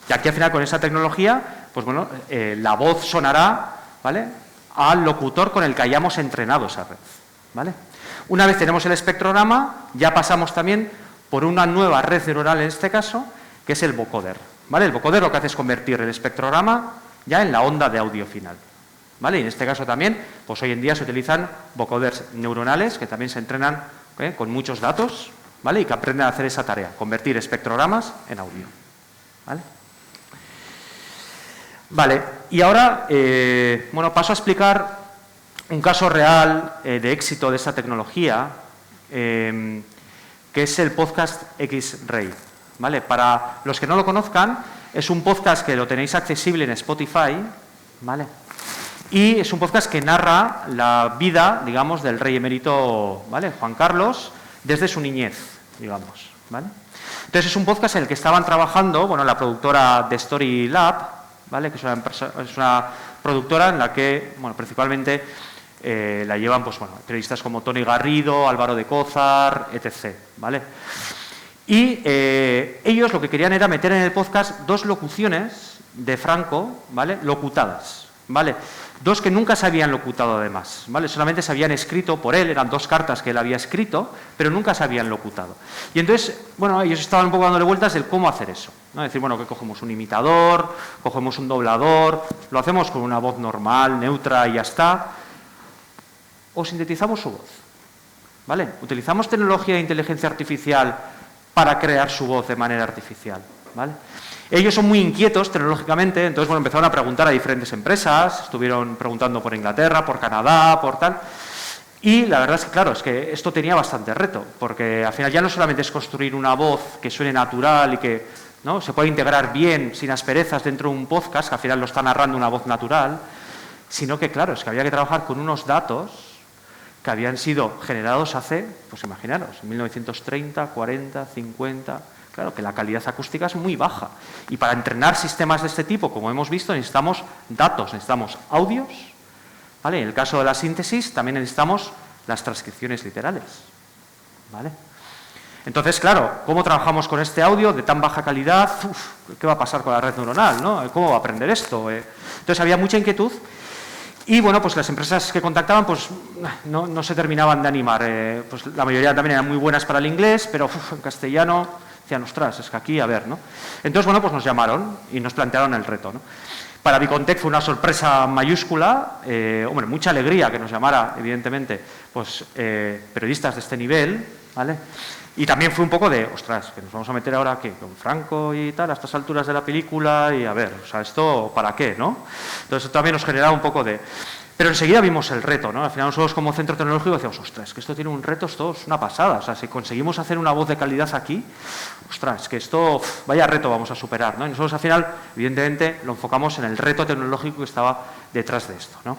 Y aquí al final con esa tecnología, pues bueno, la voz sonará, ¿vale?, al locutor con el que hayamos entrenado esa red, ¿vale? Una vez tenemos el espectrograma, ya pasamos también por una nueva red neuronal en este caso, que es el vocoder, ¿vale? El vocoder lo que hace es convertir el espectrograma ya en la onda de audio final, ¿vale? Y en este caso también, pues hoy en día se utilizan vocoders neuronales que también se entrenan con muchos datos, ¿vale? Y que aprenden a hacer esa tarea, convertir espectrogramas en audio, ¿vale? Vale, y ahora, bueno, paso a explicar un caso real de éxito de esta tecnología, que es el podcast X-Ray, ¿vale? Para los que no lo conozcan, es un podcast que lo tenéis accesible en Spotify, ¿vale? Y es un podcast que narra la vida, digamos, del rey emérito, ¿vale?, Juan Carlos, desde su niñez, digamos, ¿vale? Entonces es un podcast en el que estaban trabajando, bueno, la productora de Story Lab, ¿vale?, que es una productora en la que, bueno, principalmente la llevan, pues bueno, periodistas como Tony Garrido, Álvaro de Cózar, etc., ¿vale? Y ellos lo que querían era meter en el podcast dos locuciones de Franco, ¿vale?, locutadas, ¿vale? Dos que nunca se habían locutado además, ¿vale? Solamente se habían escrito por él, eran dos cartas que él había escrito, pero nunca se habían locutado. Y entonces, bueno, ellos estaban un poco dándole vueltas del cómo hacer eso, ¿no? Es decir, bueno, que cogemos un imitador, cogemos un doblador, lo hacemos con una voz normal, neutra y ya está, o sintetizamos su voz, ¿vale? Utilizamos tecnología de inteligencia artificial para crear su voz de manera artificial, ¿vale? Ellos son muy inquietos tecnológicamente, entonces bueno, empezaron a preguntar a diferentes empresas, estuvieron preguntando por Inglaterra, por Canadá, por tal, y la verdad es que, claro, es que esto tenía bastante reto, porque al final ya no solamente es construir una voz que suene natural y que, ¿no?, se puede integrar bien, sin asperezas, dentro de un podcast, que al final lo está narrando una voz natural, sino que, claro, es que había que trabajar con unos datos que habían sido generados hace, pues imaginaros, 1930, 40, 50... Claro, que la calidad acústica es muy baja. Y para entrenar sistemas de este tipo, como hemos visto, necesitamos datos, necesitamos audios, ¿vale? En el caso de la síntesis, también necesitamos las transcripciones literales, ¿vale? Entonces, claro, ¿cómo trabajamos con este audio de tan baja calidad? ¿Qué va a pasar con la red neuronal, ¿no? ¿Cómo va a aprender esto? Entonces, había mucha inquietud. Y, bueno, pues las empresas que contactaban, pues no se terminaban de animar. Pues la mayoría también eran muy buenas para el inglés, pero en castellano... decían, ostras, es que aquí, a ver, ¿no? Entonces, bueno, pues nos llamaron y nos plantearon el reto, ¿no? Para Vicontech fue una sorpresa mayúscula, hombre, mucha alegría que nos llamara, evidentemente, pues periodistas de este nivel, ¿vale? Y también fue un poco de, ostras, que nos vamos a meter ahora, ¿qué?, con Franco y tal, a estas alturas de la película, y a ver, o sea, ¿esto para qué, no? Entonces, también nos generaba un poco de... Pero enseguida vimos el reto, ¿no? Al final nosotros como centro tecnológico decíamos, ostras, que esto tiene un reto, esto es una pasada. O sea, si conseguimos hacer una voz de calidad aquí, ostras, que esto, vaya reto vamos a superar, ¿no? Y nosotros al final, evidentemente, lo enfocamos en el reto tecnológico que estaba detrás de esto, ¿no?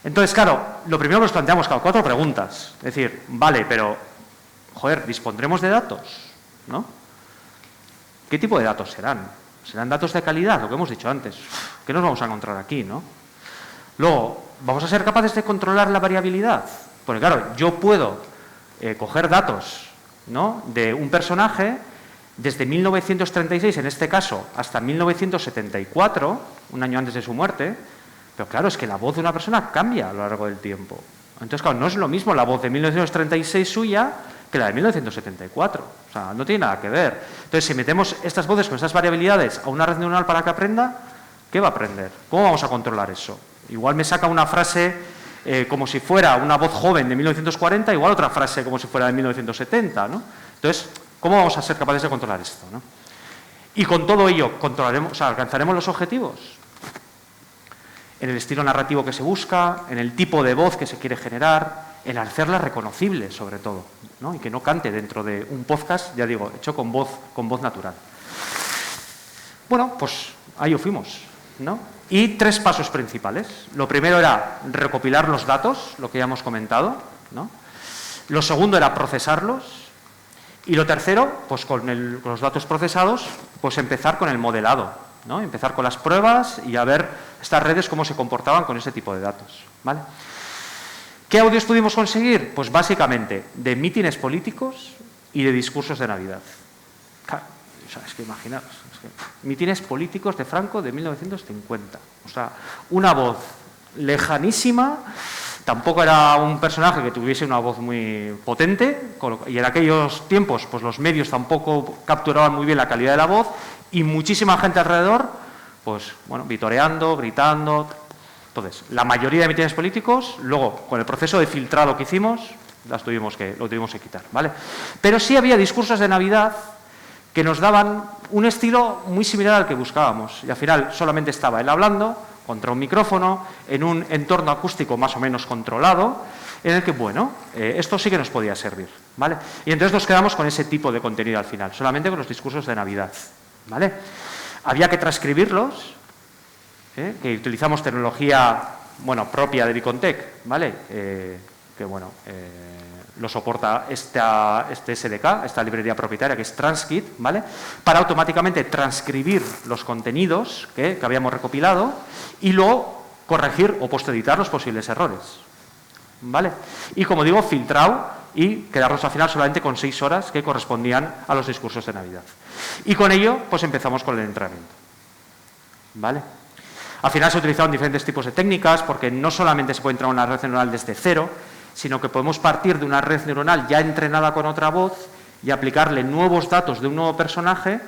Entonces, claro, lo primero que nos planteamos, claro, 4 preguntas. Es decir, vale, pero, joder, ¿dispondremos de datos? ¿No? ¿Qué tipo de datos serán? ¿Serán datos de calidad? Lo que hemos dicho antes. ¿Qué nos vamos a encontrar aquí, no? Luego, ¿vamos a ser capaces de controlar la variabilidad? Porque claro, yo puedo coger datos, ¿no?, de un personaje desde 1936, en este caso, hasta 1974, un año antes de su muerte, pero claro, es que la voz de una persona cambia a lo largo del tiempo. Entonces, claro, no es lo mismo la voz de 1936 suya que la de 1974. O sea, no tiene nada que ver. Entonces, si metemos estas voces con estas variabilidades a una red neuronal para que aprenda, ¿qué va a aprender? ¿Cómo vamos a controlar eso? Igual me saca una frase como si fuera una voz joven de 1940, igual otra frase como si fuera de 1970, ¿no? Entonces, ¿cómo vamos a ser capaces de controlar esto, ¿no? Y con todo ello, controlaremos, o sea, ¿alcanzaremos los objetivos? En el estilo narrativo que se busca, en el tipo de voz que se quiere generar, en hacerla reconocible, sobre todo, ¿no? Y que no cante dentro de un podcast, ya digo, hecho con voz natural. Bueno, pues ahí fuimos. ¿no? Y 3 pasos principales. Lo primero era recopilar los datos, lo que ya hemos comentado, ¿no? Lo segundo era procesarlos. Y lo tercero, pues con los datos procesados, pues empezar con el modelado, ¿no? Empezar con las pruebas y a ver estas redes cómo se comportaban con ese tipo de datos, ¿vale? ¿Qué audios pudimos conseguir? Pues básicamente de mítines políticos y de discursos de Navidad. Claro, o sea, es que imaginaros, mítines políticos de Franco de 1950. O sea, una voz lejanísima. Tampoco era un personaje que tuviese una voz muy potente, y en aquellos tiempos pues los medios tampoco capturaban muy bien la calidad de la voz, y muchísima gente alrededor, pues bueno, vitoreando, gritando. Entonces, la mayoría de mítines políticos, luego, con el proceso de filtrado que hicimos, lo tuvimos que quitar, ¿vale? Pero sí había discursos de Navidad que nos daban un estilo muy similar al que buscábamos, y al final solamente estaba él hablando contra un micrófono, en un entorno acústico más o menos controlado, en el que, bueno, esto sí que nos podía servir, ¿vale? Y entonces nos quedamos con ese tipo de contenido al final, solamente con los discursos de Navidad, ¿vale? Había que transcribirlos, que utilizamos tecnología, bueno, propia de Vicontech, ¿vale? Que, bueno, lo soporta este SDK, esta librería propietaria que es Transkit, ¿vale? Para automáticamente transcribir los contenidos que habíamos recopilado y luego corregir o posteditar los posibles errores, ¿vale? Y como digo, filtrado y quedarnos al final solamente con 6 horas que correspondían a los discursos de Navidad. Y con ello, pues empezamos con el entrenamiento, ¿vale? Al final se utilizaron diferentes tipos de técnicas porque no solamente se puede entrenar una red neuronal desde cero, sino que podemos partir de una red neuronal ya entrenada con otra voz y aplicarle nuevos datos de un nuevo personaje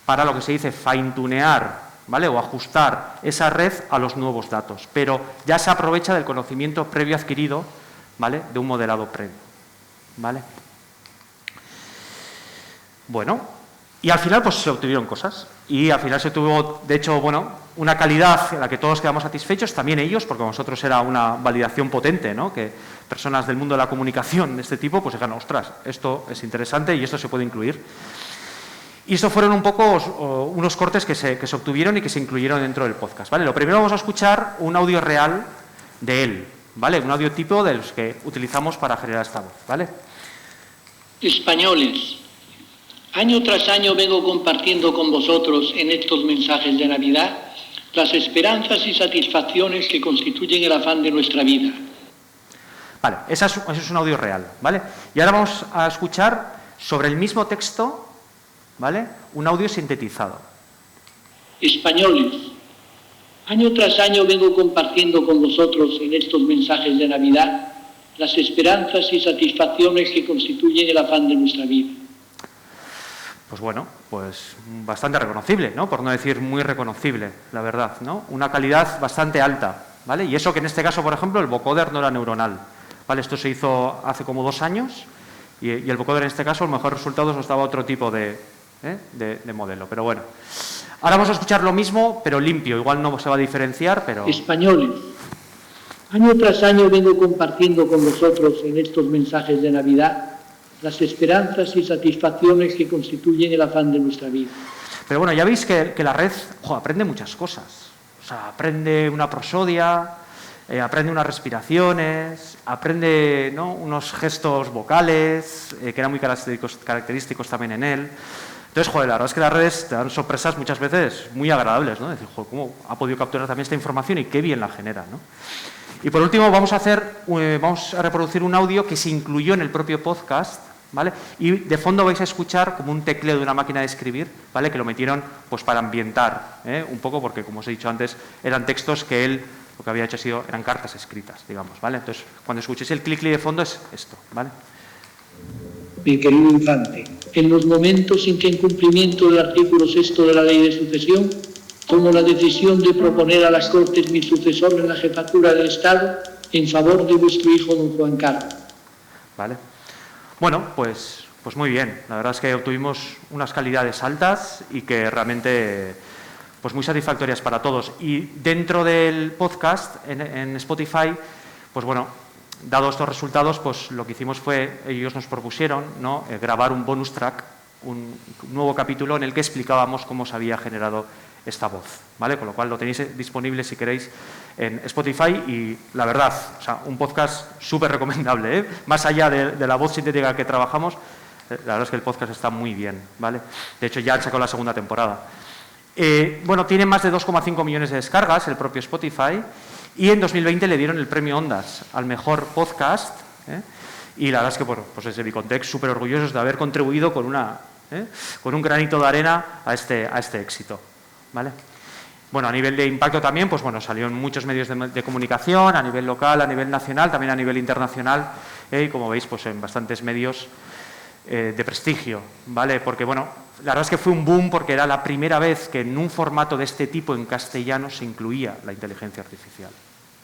para lo que se dice fine-tunear, ¿vale? O ajustar esa red a los nuevos datos. Pero ya se aprovecha del conocimiento previo adquirido, ¿vale? De un modelado previo, ¿vale? Bueno, y al final pues se obtuvieron cosas. Y al final se tuvo, de hecho, bueno, una calidad en la que todos quedamos satisfechos, también ellos, porque nosotros era una validación potente, ¿no? Que personas del mundo de la comunicación de este tipo, pues dijeron, ostras, esto es interesante y esto se puede incluir. Y estos fueron un poco unos cortes que se obtuvieron y que se incluyeron dentro del podcast, ¿vale? Lo primero vamos a escuchar un audio real de él, ¿vale? Un audio tipo de los que utilizamos para generar esta voz, ¿vale? Españoles, año tras año vengo compartiendo con vosotros en estos mensajes de Navidad las esperanzas y satisfacciones que constituyen el afán de nuestra vida. Vale, eso es un audio real, ¿vale? Y ahora vamos a escuchar sobre el mismo texto, ¿vale? Un audio sintetizado. Españoles, año tras año vengo compartiendo con vosotros en estos mensajes de Navidad las esperanzas y satisfacciones que constituyen el afán de nuestra vida. Pues bueno, pues bastante reconocible, ¿no? Por no decir muy reconocible, la verdad, ¿no? Una calidad bastante alta, ¿vale? Y eso que en este caso, por ejemplo, el vocoder no era neuronal, ¿vale? Esto se hizo hace como 2 años y el vocoder en este caso, el mejor resultado nos daba otro tipo de modelo, pero bueno. Ahora vamos a escuchar lo mismo, pero limpio, igual no se va a diferenciar, pero... Españoles, año tras año vengo compartiendo con vosotros en estos mensajes de Navidad las esperanzas y satisfacciones que constituyen el afán de nuestra vida. Pero bueno, ya veis que la red aprende muchas cosas. O sea, aprende una prosodia, aprende unas respiraciones, aprende, ¿no? Unos gestos vocales, que eran muy característicos también en él. Entonces, joder, la verdad es que las redes te dan sorpresas muchas veces muy agradables, ¿no? Decir, joder, ¿cómo ha podido capturar también esta información y qué bien la genera, ¿no? Y por último, vamos a reproducir un audio que se incluyó en el propio podcast, ¿vale? Y de fondo vais a escuchar como un tecleo de una máquina de escribir, ¿vale? Que lo metieron pues para ambientar, un poco, porque como os he dicho antes, eran textos que él lo que había hecho eran cartas escritas, digamos, ¿vale? Entonces, cuando escuchéis el clic de fondo es esto, ¿vale? Mi querido infante, en los momentos en que en cumplimiento del artículo 6 de la Ley de Sucesión tomo la decisión de proponer a las Cortes mi sucesor en la jefatura del Estado en favor de vuestro hijo don Juan Carlos. Vale. Bueno, pues muy bien. La verdad es que obtuvimos unas calidades altas y que realmente pues muy satisfactorias para todos. Y dentro del podcast, en Spotify, pues bueno, dado estos resultados, pues lo que hicimos fue, ellos nos propusieron, ¿no? Grabar un bonus track, un nuevo capítulo en el que explicábamos cómo se había generado esta voz, ¿vale? Con lo cual lo tenéis disponible si queréis en Spotify y la verdad, o sea, un podcast súper recomendable, ¿eh? Más allá de la voz sintética que trabajamos, la verdad es que el podcast está muy bien, ¿vale? De hecho, ya han sacado la segunda temporada. Bueno, tiene más de 2,5 millones de descargas el propio Spotify y en 2020 le dieron el premio Ondas al mejor podcast, ¿eh? Y la verdad es que, bueno, pues desde Bicontext súper orgullosos de haber contribuido con un granito de arena a este éxito, ¿vale? Bueno, a nivel de impacto también, pues bueno, salió en muchos medios de comunicación, a nivel local, a nivel nacional, también a nivel internacional, y como veis, pues en bastantes medios de prestigio, ¿vale? Porque, bueno, la verdad es que fue un boom porque era la primera vez que en un formato de este tipo en castellano se incluía la inteligencia artificial,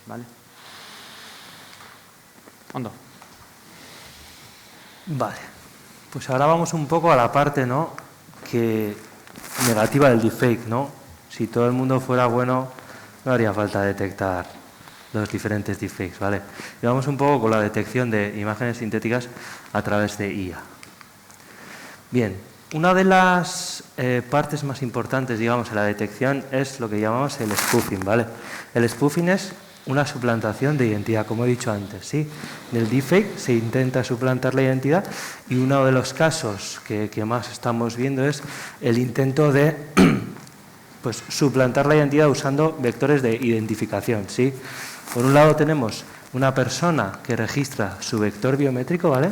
¿vale? Hondo. Vale, pues ahora vamos un poco a la parte, ¿no?, negativa del deepfake, ¿no? Si todo el mundo fuera bueno, no haría falta detectar los diferentes deepfakes, ¿vale? Y vamos un poco con la detección de imágenes sintéticas a través de IA. Bien, una de las partes más importantes, digamos, en la detección es lo que llamamos el spoofing, ¿vale? El spoofing es una suplantación de identidad, como he dicho antes, ¿sí? En el deepfake se intenta suplantar la identidad y uno de los casos que más estamos viendo es el intento de pues, suplantar la identidad usando vectores de identificación, ¿sí? Por un lado tenemos una persona que registra su vector biométrico, ¿vale?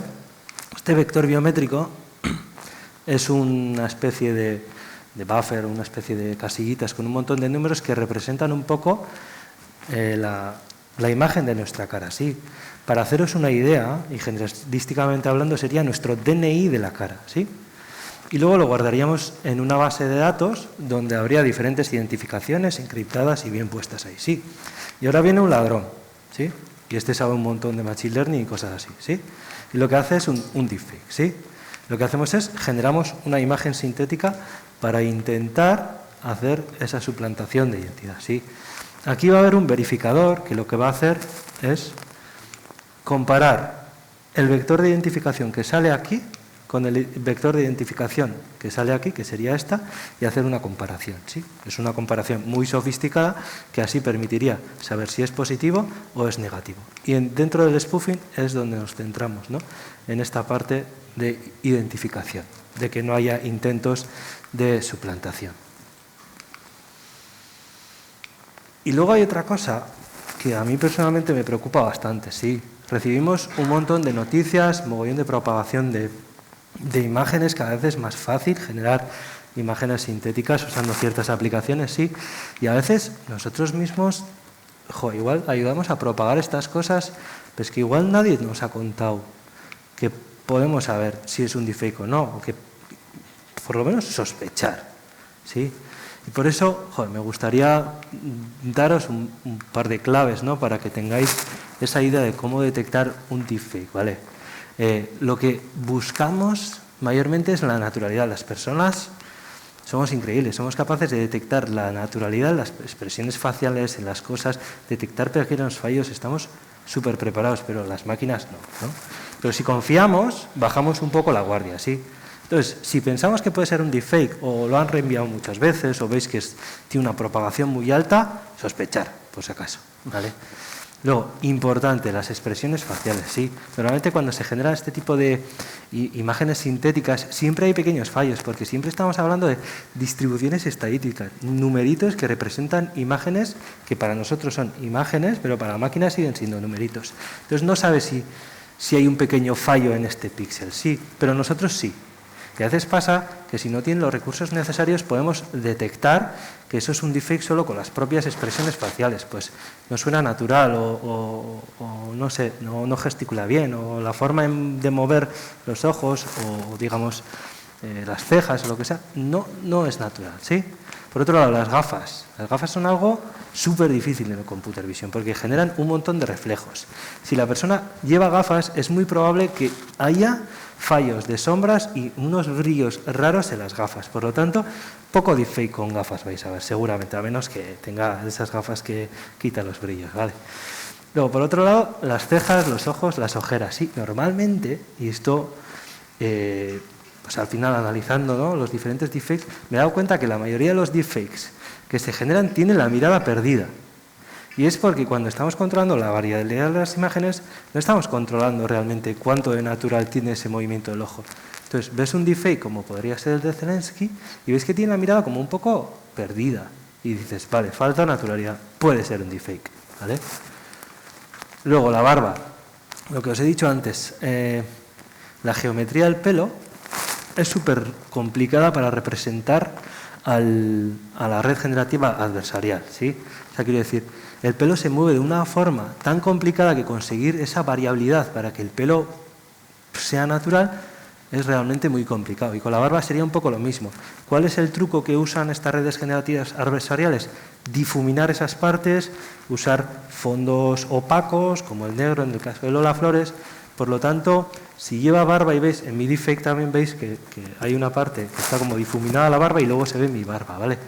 Este vector biométrico es una especie de buffer, una especie de casillitas con un montón de números que representan un poco la imagen de nuestra cara, ¿sí? Para haceros una idea, y generalísticamente hablando, sería nuestro DNI de la cara, ¿sí? Y luego lo guardaríamos en una base de datos donde habría diferentes identificaciones encriptadas y bien puestas ahí, ¿sí? Y ahora viene un ladrón, ¿sí? Y este sabe un montón de machine learning y cosas así, ¿sí? Y lo que hace es un deepfake, ¿sí? Lo que hacemos es generamos una imagen sintética para intentar hacer esa suplantación de identidad, ¿sí? Aquí va a haber un verificador que lo que va a hacer es comparar el vector de identificación que sale aquí con el vector de identificación que sale aquí, que sería esta, y hacer una comparación, ¿sí? Es una comparación muy sofisticada que así permitiría saber si es positivo o es negativo. Y dentro del spoofing es donde nos centramos, ¿no? En esta parte de identificación, de que no haya intentos de suplantación. Y luego hay otra cosa que a mí personalmente me preocupa bastante, sí. Recibimos un montón de noticias, mogollón de propagación de imágenes, cada vez es más fácil generar imágenes sintéticas usando ciertas aplicaciones, sí. Y a veces nosotros mismos, igual ayudamos a propagar estas cosas, pero es que igual nadie nos ha contado que podemos saber si es un deepfake o no, o que por lo menos sospechar, ¿sí? Y por eso, me gustaría daros un par de claves, ¿no?, para que tengáis esa idea de cómo detectar un deepfake, ¿vale? Lo que buscamos mayormente es la naturalidad. Las personas somos increíbles, somos capaces de detectar la naturalidad en las expresiones faciales, en las cosas, detectar pequeños fallos, estamos súper preparados, pero las máquinas no, ¿no? Pero si confiamos, bajamos un poco la guardia, ¿sí? Entonces, si pensamos que puede ser un deepfake o lo han reenviado muchas veces o veis que tiene una propagación muy alta, sospechar, por si acaso, ¿vale? Luego, importante, las expresiones faciales, sí. Normalmente cuando se generan este tipo de imágenes sintéticas siempre hay pequeños fallos, porque siempre estamos hablando de distribuciones estadísticas, numeritos que representan imágenes que para nosotros son imágenes, pero para la máquina siguen siendo numeritos. Entonces no sabe si hay un pequeño fallo en este píxel, sí, pero nosotros sí. Y a veces pasa que si no tienen los recursos necesarios podemos detectar que eso es un deepfake solo con las propias expresiones faciales, pues no suena natural o no sé, no gesticula bien, o la forma de mover los ojos o digamos las cejas o lo que sea, no es natural, ¿sí? Por otro lado, las gafas son algo súper difícil en el computer vision porque generan un montón de reflejos. Si la persona lleva gafas es muy probable que haya fallos de sombras y unos brillos raros en las gafas. Por lo tanto, poco deepfake con gafas vais a ver, seguramente, a menos que tenga esas gafas que quitan los brillos, ¿vale? Luego, por otro lado, las cejas, los ojos, las ojeras. Sí, normalmente, y esto pues al final analizando, ¿no?, los diferentes deepfakes, me he dado cuenta que la mayoría de los deepfakes que se generan tienen la mirada perdida. Y es porque cuando estamos controlando la variabilidad de las imágenes, no estamos controlando realmente cuánto de natural tiene ese movimiento del ojo. Entonces, ves un deepfake como podría ser el de Zelensky y ves que tiene la mirada como un poco perdida. Y dices, vale, falta naturalidad. Puede ser un deepfake, ¿vale? Luego, la barba. Lo que os he dicho antes, la geometría del pelo es súper complicada para representar a la red generativa adversarial, ¿sí? O sea, quiero decir, el pelo se mueve de una forma tan complicada que conseguir esa variabilidad para que el pelo sea natural es realmente muy complicado. Y con la barba sería un poco lo mismo. ¿Cuál es el truco que usan estas redes generativas adversariales? Difuminar esas partes, usar fondos opacos, como el negro en el caso de Lola Flores. Por lo tanto, si lleva barba y veis, en mi deepfake también veis que hay una parte que está como difuminada la barba y luego se ve mi barba, ¿vale?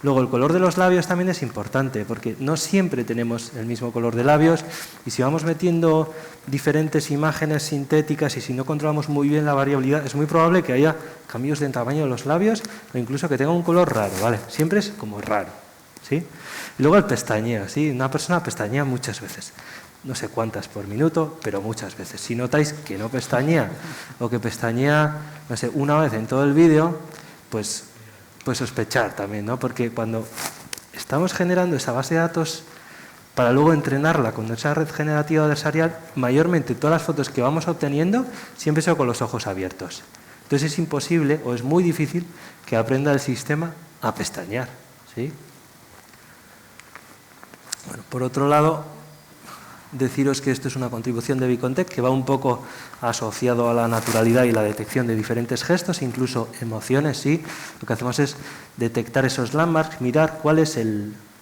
Luego, el color de los labios también es importante, porque no siempre tenemos el mismo color de labios y si vamos metiendo diferentes imágenes sintéticas y si no controlamos muy bien la variabilidad, es muy probable que haya cambios de tamaño de los labios o incluso que tenga un color raro, ¿vale? Siempre es como raro, ¿sí? Y luego el pestañeo, ¿sí? Una persona pestañea muchas veces. No sé cuántas por minuto, pero muchas veces. Si notáis que no pestañea o que pestañea, no sé, una vez en todo el vídeo, pues sospechar también, ¿no? Porque cuando estamos generando esa base de datos para luego entrenarla con esa red generativa adversarial, mayormente todas las fotos que vamos obteniendo siempre son con los ojos abiertos. Entonces es imposible o es muy difícil que aprenda el sistema a pestañear, ¿sí? Bueno, por otro lado, deciros que esto es una contribución de Vicontech que va un poco asociado a la naturalidad y la detección de diferentes gestos, incluso emociones, ¿sí? Lo que hacemos es detectar esos landmarks, mirar cuál es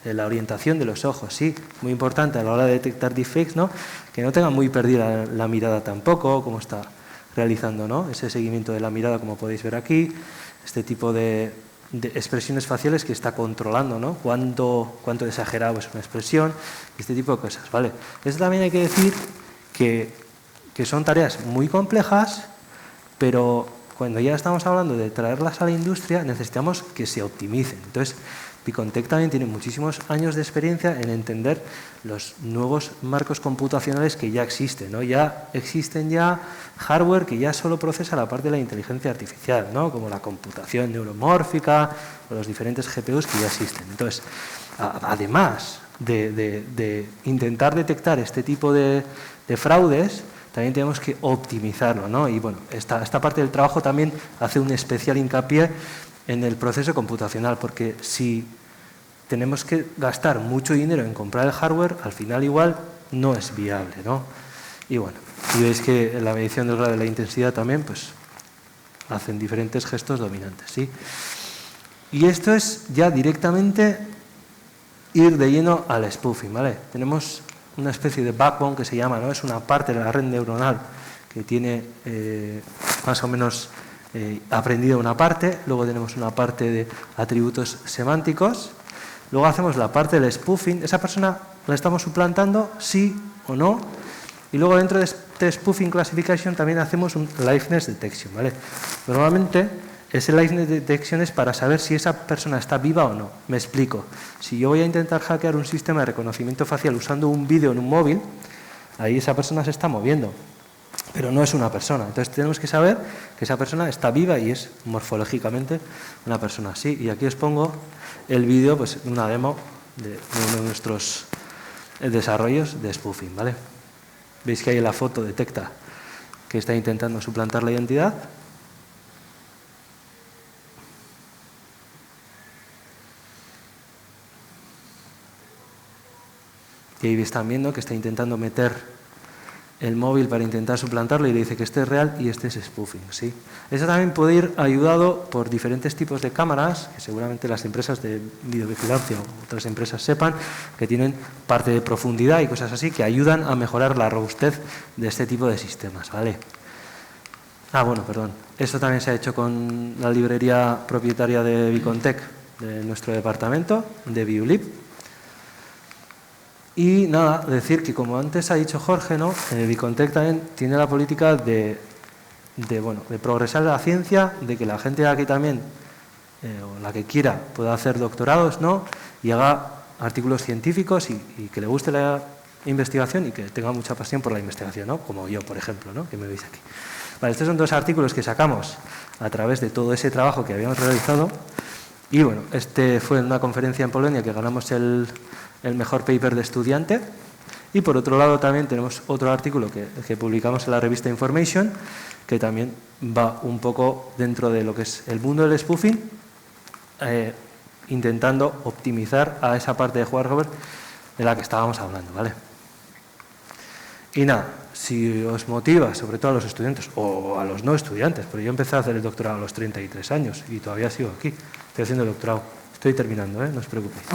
la orientación de los ojos, ¿sí? Muy importante a la hora de detectar deepfakes, ¿no? Que no tengan muy perdida la mirada tampoco, como está realizando, ¿no? Ese seguimiento de la mirada, como podéis ver aquí, este tipo de expresiones faciales que está controlando, ¿no? Cuánto de exagerado es una expresión, este tipo de cosas, ¿vale? Esto también hay que decir que son tareas muy complejas, pero cuando ya estamos hablando de traerlas a la industria, necesitamos que se optimicen. Entonces, Vicontech también tiene muchísimos años de experiencia en entender los nuevos marcos computacionales que ya existen, ¿no? Ya existen hardware que ya solo procesa la parte de la inteligencia artificial, ¿no? Como la computación neuromórfica o los diferentes GPUs que ya existen. Entonces, además de intentar detectar este tipo de fraudes, también tenemos que optimizarlo, ¿no? Y bueno, esta parte del trabajo también hace un especial hincapié en el proceso computacional, porque si tenemos que gastar mucho dinero en comprar el hardware, al final igual no es viable, ¿no? Y bueno, y veis que en la medición del grado de la intensidad también, pues, hacen diferentes gestos dominantes, ¿sí? Y esto es ya directamente ir de lleno al spoofing, ¿vale? Tenemos una especie de backbone que se llama, ¿no? Es una parte de la red neuronal que tiene más o menos aprendido una parte, luego tenemos una parte de atributos semánticos, luego hacemos la parte del spoofing, esa persona la estamos suplantando, sí o no, y luego dentro de este spoofing classification también hacemos un liveness detection, ¿vale? Normalmente ese liveness detection es para saber si esa persona está viva o no. Me explico. Si yo voy a intentar hackear un sistema de reconocimiento facial usando un vídeo en un móvil, ahí esa persona se está moviendo, pero no es una persona. Entonces tenemos que saber que esa persona está viva y es morfológicamente una persona así. Y aquí os pongo el vídeo, pues una demo de uno de nuestros desarrollos de spoofing, ¿vale? Veis que ahí la foto detecta que está intentando suplantar la identidad. Y ahí están viendo que está intentando meter el móvil para intentar suplantarlo y le dice que este es real y este es spoofing, ¿sí? Eso también puede ir ayudado por diferentes tipos de cámaras, que seguramente las empresas de videovigilancia o otras empresas sepan, que tienen parte de profundidad y cosas así que ayudan a mejorar la robustez de este tipo de sistemas, ¿vale? Bueno, perdón. Esto también se ha hecho con la librería propietaria de Vicontech, de nuestro departamento, de Viulib. Y nada, decir que como antes ha dicho Jorge, ¿no? Vicontech también tiene la política de de progresar la ciencia, de que la gente de aquí también, o la que quiera, pueda hacer doctorados, ¿no? Y haga artículos científicos y que le guste la investigación y que tenga mucha pasión por la investigación, ¿no? Como yo, por ejemplo, ¿no? Que me veis aquí. Vale, estos son 2 artículos que sacamos a través de todo ese trabajo que habíamos realizado. Y bueno, este fue en una conferencia en Polonia que ganamos el mejor paper de estudiante. Y por otro lado también tenemos otro artículo que publicamos en la revista Information, que también va un poco dentro de lo que es el mundo del spoofing, intentando optimizar a esa parte de hardware de la que estábamos hablando, ¿vale? Y nada, si os motiva, sobre todo a los estudiantes o a los no estudiantes, porque yo empecé a hacer el doctorado a los 33 años y todavía sigo aquí, estoy haciendo el doctorado, estoy terminando, no os preocupéis.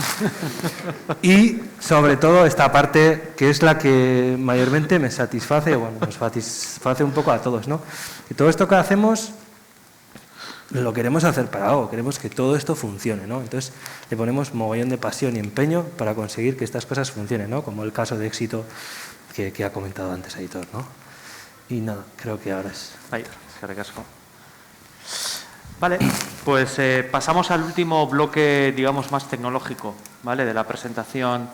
Y sobre todo esta parte que es la que mayormente me satisface, bueno, nos satisface un poco a todos, ¿no? Y todo esto que hacemos lo queremos hacer para algo, queremos que todo esto funcione, ¿no? Entonces le ponemos mogollón de pasión y empeño para conseguir que estas cosas funcionen, ¿no? Como el caso de éxito que ha comentado antes Aitor, ¿no? Y nada, creo que ahora es... Ahí, se recasco. Vale, pues pasamos al último bloque, digamos, más tecnológico, ¿vale? De la presentación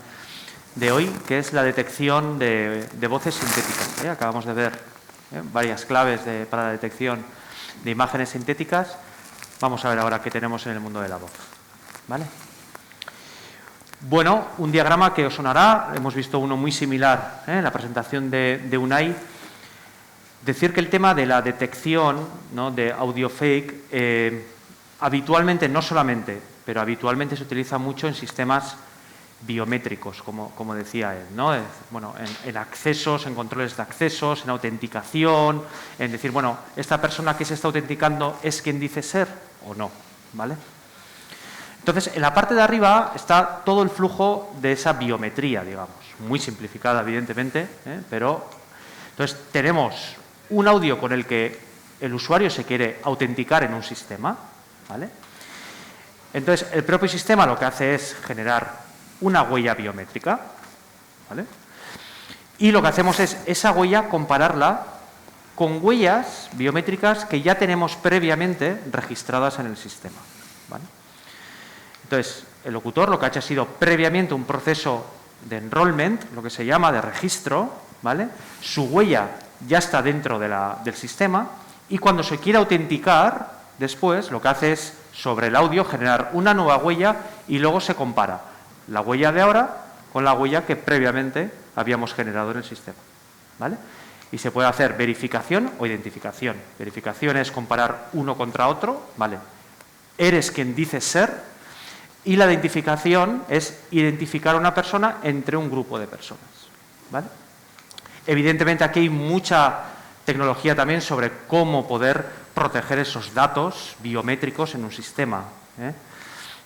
de hoy, que es la detección de voces sintéticas, ¿eh? Acabamos de ver varias claves para la detección de imágenes sintéticas. Vamos a ver ahora qué tenemos en el mundo de la voz, ¿vale? Bueno, un diagrama que os sonará, hemos visto uno muy similar en la presentación de Unai. Decir que el tema de la detección, ¿no?, de audio fake, habitualmente, no solamente, pero habitualmente se utiliza mucho en sistemas biométricos, como decía él, ¿no? Bueno, en accesos, en controles de accesos, en autenticación, en decir, bueno, esta persona que se está autenticando es quien dice ser o no, ¿vale? Entonces, en la parte de arriba está todo el flujo de esa biometría, digamos, muy simplificada, evidentemente, pero entonces tenemos un audio con el que el usuario se quiere autenticar en un sistema, ¿vale? Entonces, el propio sistema lo que hace es generar una huella biométrica, ¿vale? Y lo que hacemos es esa huella compararla con huellas biométricas que ya tenemos previamente registradas en el sistema, ¿vale? Entonces, el locutor lo que ha hecho ha sido previamente un proceso de enrollment, lo que se llama de registro, ¿vale? Su huella ya está dentro del sistema y cuando se quiere autenticar, después lo que hace es sobre el audio generar una nueva huella y luego se compara la huella de ahora con la huella que previamente habíamos generado en el sistema, ¿vale? Y se puede hacer verificación o identificación. Verificación es comparar uno contra otro, ¿vale? Eres quien dices ser. Y la identificación es identificar a una persona entre un grupo de personas, ¿vale? Evidentemente aquí hay mucha tecnología también sobre cómo poder proteger esos datos biométricos en un sistema,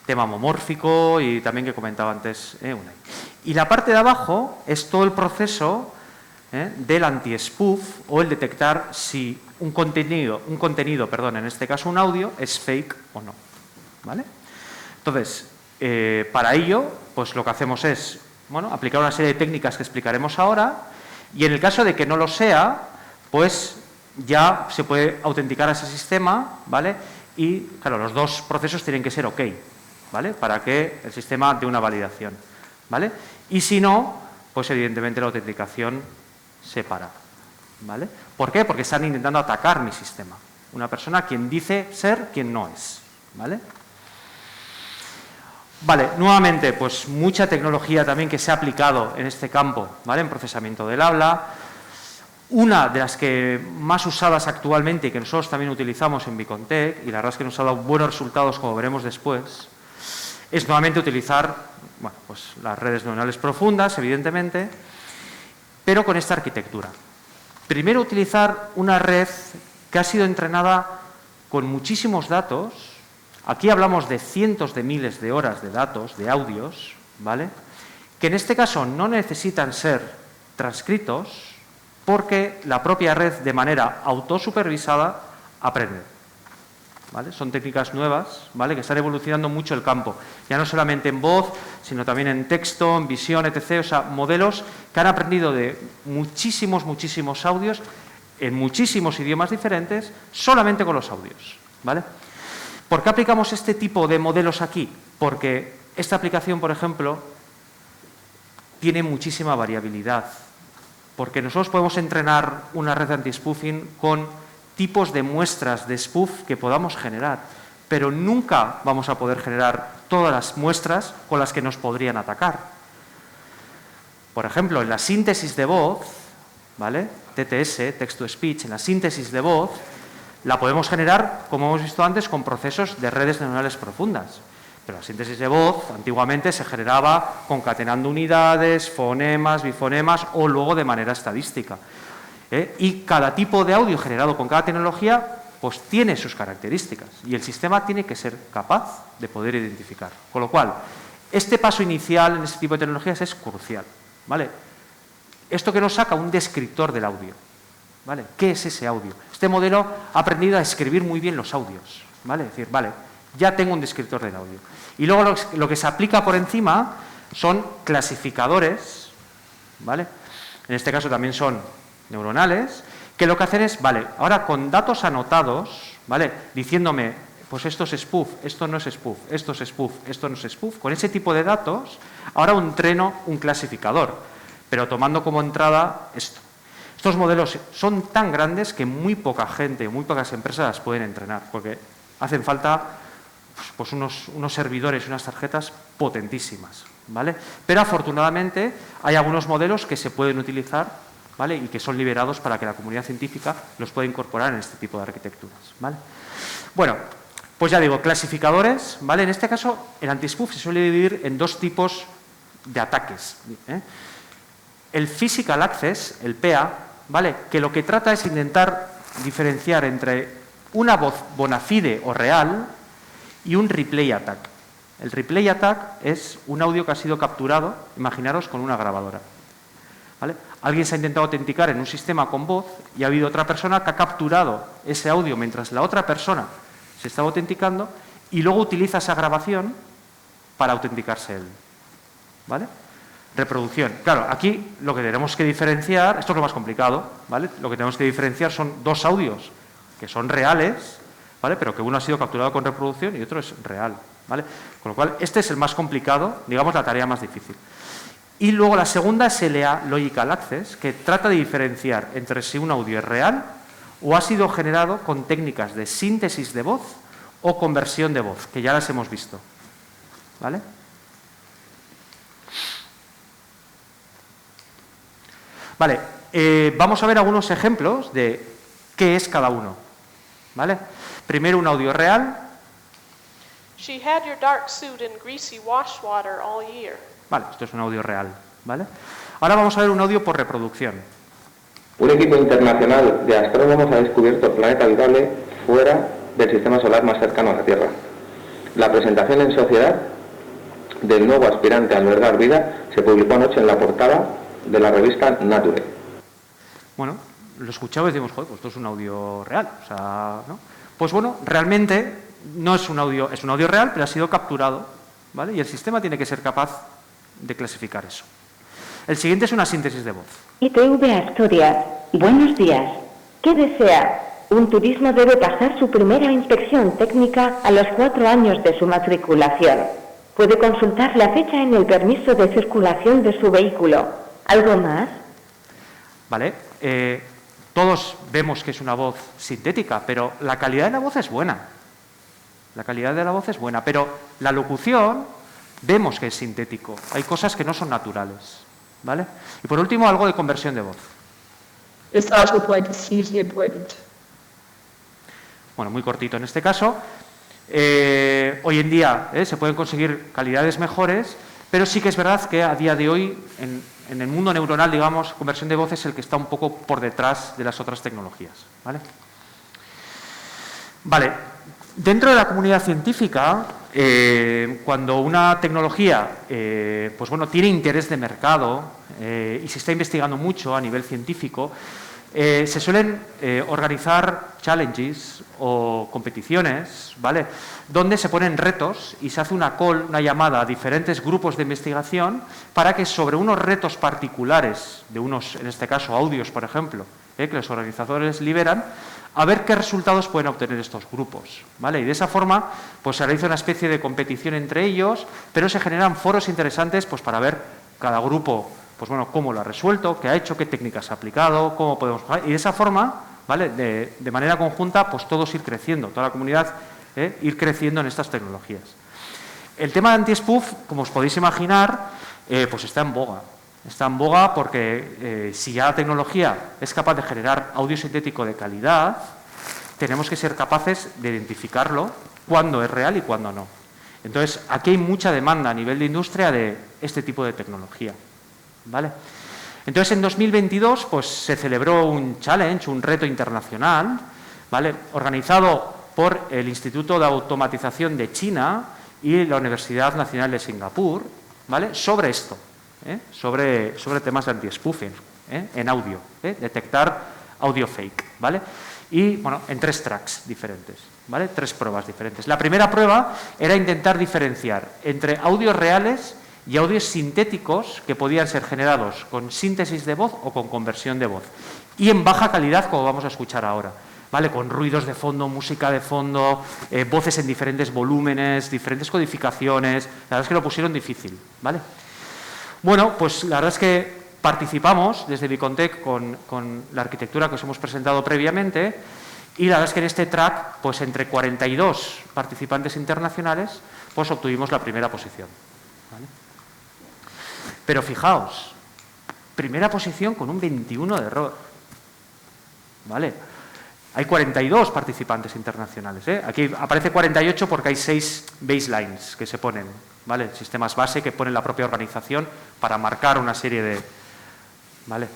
tema homomórfico y también que comentaba antes Unai. Y la parte de abajo es todo el proceso del anti-spoof o el detectar si un contenido, en este caso un audio, es fake o no, ¿vale? Entonces, para ello, pues lo que hacemos es, bueno, aplicar una serie de técnicas que explicaremos ahora y en el caso de que no lo sea, pues ya se puede autenticar a ese sistema, ¿vale? Y, claro, los dos procesos tienen que ser OK, ¿vale? Para que el sistema dé una validación, ¿vale? Y si no, pues evidentemente la autenticación se para, ¿vale? ¿Por qué? Porque están intentando atacar mi sistema. Una persona quien dice ser, quien no es, ¿vale? Vale, nuevamente, pues mucha tecnología también que se ha aplicado en este campo, ¿vale? En procesamiento del habla. Una de las que más usadas actualmente y que nosotros también utilizamos en Bicontec, y la verdad es que nos ha dado buenos resultados, como veremos después, es nuevamente utilizar, bueno, pues las redes neuronales profundas, evidentemente, pero con esta arquitectura. Primero, utilizar una red que ha sido entrenada con muchísimos datos. Aquí hablamos de cientos de miles de horas de datos, de audios, ¿vale? Que en este caso no necesitan ser transcritos porque la propia red de manera autosupervisada aprende, ¿vale? Son técnicas nuevas, ¿vale? Que están evolucionando mucho el campo, ya no solamente en voz, sino también en texto, en visión, etc. O sea, modelos que han aprendido de muchísimos audios en muchísimos idiomas diferentes, solamente con los audios, ¿vale? ¿Por qué aplicamos este tipo de modelos aquí? Porque esta aplicación, por ejemplo, tiene muchísima variabilidad, porque nosotros podemos entrenar una red anti-spoofing con tipos de muestras de spoof que podamos generar, pero nunca vamos a poder generar todas las muestras con las que nos podrían atacar. Por ejemplo, en la síntesis de voz, ¿vale? TTS, text-to-speech, en la síntesis de voz, la podemos generar, como hemos visto antes, con procesos de redes neuronales profundas. Pero la síntesis de voz antiguamente se generaba concatenando unidades, fonemas, bifonemas o luego de manera estadística. Y cada tipo de audio generado con cada tecnología pues tiene sus características y el sistema tiene que ser capaz de poder identificar. Con lo cual, este paso inicial en este tipo de tecnologías es crucial, ¿vale? Esto que nos saca un descriptor del audio, ¿vale? ¿Qué es ese audio? Este modelo ha aprendido a escribir muy bien los audios, ¿vale? Es decir, vale, ya tengo un descriptor del audio. Y luego lo que se aplica por encima son clasificadores, ¿vale? En este caso también son neuronales, que lo que hacen es, vale, ahora con datos anotados, ¿vale? Diciéndome, pues esto es spoof, esto no es spoof, esto es spoof, esto no es spoof. Con ese tipo de datos, ahora entreno un clasificador, pero tomando como entrada esto. Estos modelos son tan grandes que muy poca gente, muy pocas empresas las pueden entrenar, porque hacen falta pues unos servidores y unas tarjetas potentísimas, ¿vale? Pero afortunadamente hay algunos modelos que se pueden utilizar, ¿vale? Y que son liberados para que la comunidad científica los pueda incorporar en este tipo de arquitecturas, ¿vale? Bueno, pues ya digo, clasificadores, ¿vale? En este caso, el anti-spoof se suele dividir en dos tipos de ataques, ¿eh? El physical access, el PA, ¿vale? Que lo que trata es intentar diferenciar entre una voz bona fide o real y un replay attack. El replay attack es un audio que ha sido capturado, imaginaros, con una grabadora, ¿vale? Alguien se ha intentado autenticar en un sistema con voz y ha habido otra persona que ha capturado ese audio mientras la otra persona se estaba autenticando y luego utiliza esa grabación para autenticarse él, ¿vale? Reproducción. Claro, aquí lo que tenemos que diferenciar, esto es lo más complicado, ¿vale? Lo que tenemos que diferenciar son dos audios que son reales, ¿vale? Pero que uno ha sido capturado con reproducción y otro es real, ¿vale? Con lo cual, este es el más complicado, digamos, la tarea más difícil. Y luego la segunda es LA, Logical Access, que trata de diferenciar entre si un audio es real o ha sido generado con técnicas de síntesis de voz o conversión de voz, que ya las hemos visto, ¿vale? Vale, vamos a ver algunos ejemplos de qué es cada uno, ¿vale? Primero un audio real. She had your dark suit in greasy wash water all year. Vale, esto es un audio real, ¿vale? Ahora vamos a ver un audio por reproducción. Un equipo internacional de astrónomos ha descubierto el planeta habitable fuera del sistema solar más cercano a la Tierra. La presentación en sociedad del nuevo aspirante a albergar vida se publicó anoche en la portada de la revista Nature. Bueno, lo escuchaba y decimos, joder, pues esto es un audio real, o sea, ¿no? Pues bueno, realmente no es un audio real, pero ha sido capturado, ¿vale? Y el sistema tiene que ser capaz de clasificar eso. El siguiente es una síntesis de voz. ITV Asturias, buenos días. ¿Qué desea? Un turismo debe pasar su primera inspección técnica a los 4 años de su matriculación. Puede consultar la fecha en el permiso de circulación de su vehículo. ¿Algo más? Vale, todos vemos que es una voz sintética, pero la calidad de la voz es buena. La calidad de la voz es buena, pero la locución vemos que es sintético. Hay cosas que no son naturales, ¿vale? Y por último, algo de conversión de voz. Bueno, muy cortito en este caso. Hoy en día se pueden conseguir calidades mejores, pero sí que es verdad que a día de hoy, en el mundo neuronal, digamos, conversión de voz es el que está un poco por detrás de las otras tecnologías, ¿vale? Vale, dentro de la comunidad científica, cuando una tecnología pues bueno, tiene interés de mercado y se está investigando mucho a nivel científico, se suelen organizar challenges o competiciones, ¿vale? Donde se ponen retos y se hace una llamada a diferentes grupos de investigación para que sobre unos retos particulares, de unos, en este caso, audios, por ejemplo, que los organizadores liberan, a ver qué resultados pueden obtener estos grupos, ¿vale? Y de esa forma, pues se realiza una especie de competición entre ellos, pero se generan foros interesantes, pues para ver cada grupo, pues bueno, cómo lo ha resuelto, qué ha hecho, qué técnicas ha aplicado, cómo podemos... Y de esa forma, ¿vale? De manera conjunta, pues todos ir creciendo, toda la comunidad ir creciendo en estas tecnologías. El tema de anti-spoof, como os podéis imaginar, pues está en boga. Está en boga porque si ya la tecnología es capaz de generar audio sintético de calidad, tenemos que ser capaces de identificarlo cuándo es real y cuándo no. Entonces, aquí hay mucha demanda a nivel de industria de este tipo de tecnología, ¿vale? Entonces, en 2022 pues, se celebró un challenge, un reto internacional, ¿vale? Organizado por el Instituto de Automatización de China y la Universidad Nacional de Singapur, ¿vale? Sobre esto, sobre temas de anti-spoofing en audio, detectar audio fake, ¿vale? Y, bueno, en 3 tracks diferentes, ¿vale? 3 pruebas diferentes. La primera prueba era intentar diferenciar entre audios reales y audios sintéticos que podían ser generados con síntesis de voz o con conversión de voz. Y en baja calidad, como vamos a escuchar ahora, ¿vale? Con ruidos de fondo, música de fondo, voces en diferentes volúmenes, diferentes codificaciones. La verdad es que lo pusieron difícil, ¿vale? Bueno, pues la verdad es que participamos desde Vicontech con la arquitectura que os hemos presentado previamente y la verdad es que en este track, pues entre 42 participantes internacionales, pues obtuvimos la primera posición, ¿vale? Pero fijaos, primera posición con un 21 de error, ¿vale? Hay 42 participantes internacionales, ¿eh? Aquí aparece 48 porque hay 6 baselines que se ponen, ¿vale? Sistemas base que pone la propia organización para marcar una serie de... ¿vale?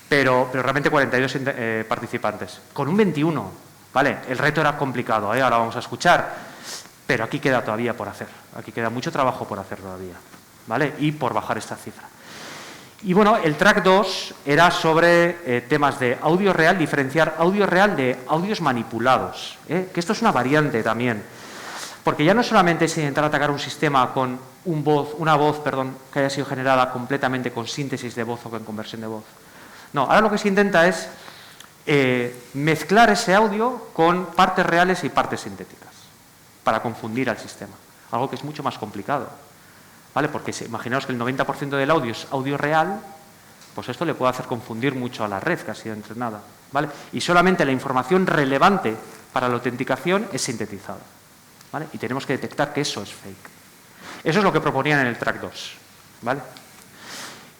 Pero realmente 42 participantes. Con un 21, ¿vale? El reto era complicado, ahora vamos a escuchar, pero aquí queda todavía por hacer. Aquí queda mucho trabajo por hacer todavía, ¿vale? Y por bajar esta cifra. Y bueno, el track 2 era sobre temas de audio real, diferenciar audio real de audios manipulados, que esto es una variante también, porque ya no solamente es intentar atacar un sistema con una voz que haya sido generada completamente con síntesis de voz o con conversión de voz. No, ahora lo que se intenta es mezclar ese audio con partes reales y partes sintéticas para confundir al sistema, algo que es mucho más complicado. ¿Vale? Porque imaginaos que el 90% del audio es audio real, pues esto le puede hacer confundir mucho a la red que ha sido entrenada, ¿vale? Y solamente la información relevante para la autenticación es sintetizada, ¿vale? Y tenemos que detectar que eso es fake. Eso es lo que proponían en el track 2, ¿vale?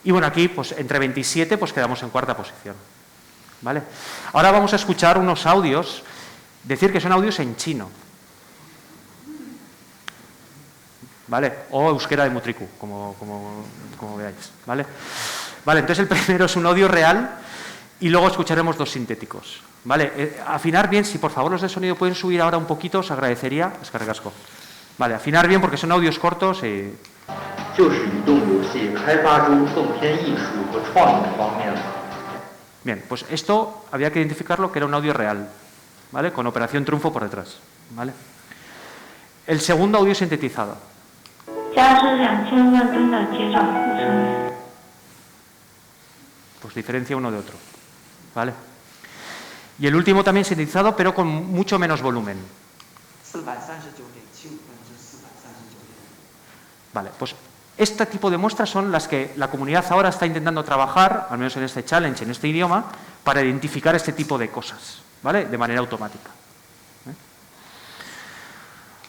Y bueno, aquí, pues entre 27, pues quedamos en 4ª posición, ¿vale? Ahora vamos a escuchar unos audios, decir que son audios en chino, ¿vale? O euskera de Mutriku, como veáis, ¿vale? Vale, entonces el primero es un audio real y luego escucharemos 2 sintéticos, ¿vale? Afinar bien, si por favor los de sonido pueden subir ahora un poquito, os agradecería, eskerrik asko. Vale, afinar bien porque son audios cortos y... Bien, pues esto había que identificarlo que era un audio real, ¿vale? Con Operación Triunfo por detrás, ¿vale? El segundo audio sintetizado. Pues diferencia uno de otro, ¿vale? Y el último también sintetizado, pero con mucho menos volumen. Vale, pues este tipo de muestras son las que la comunidad ahora está intentando trabajar, al menos en este challenge, en este idioma, para identificar este tipo de cosas, ¿vale? De manera automática.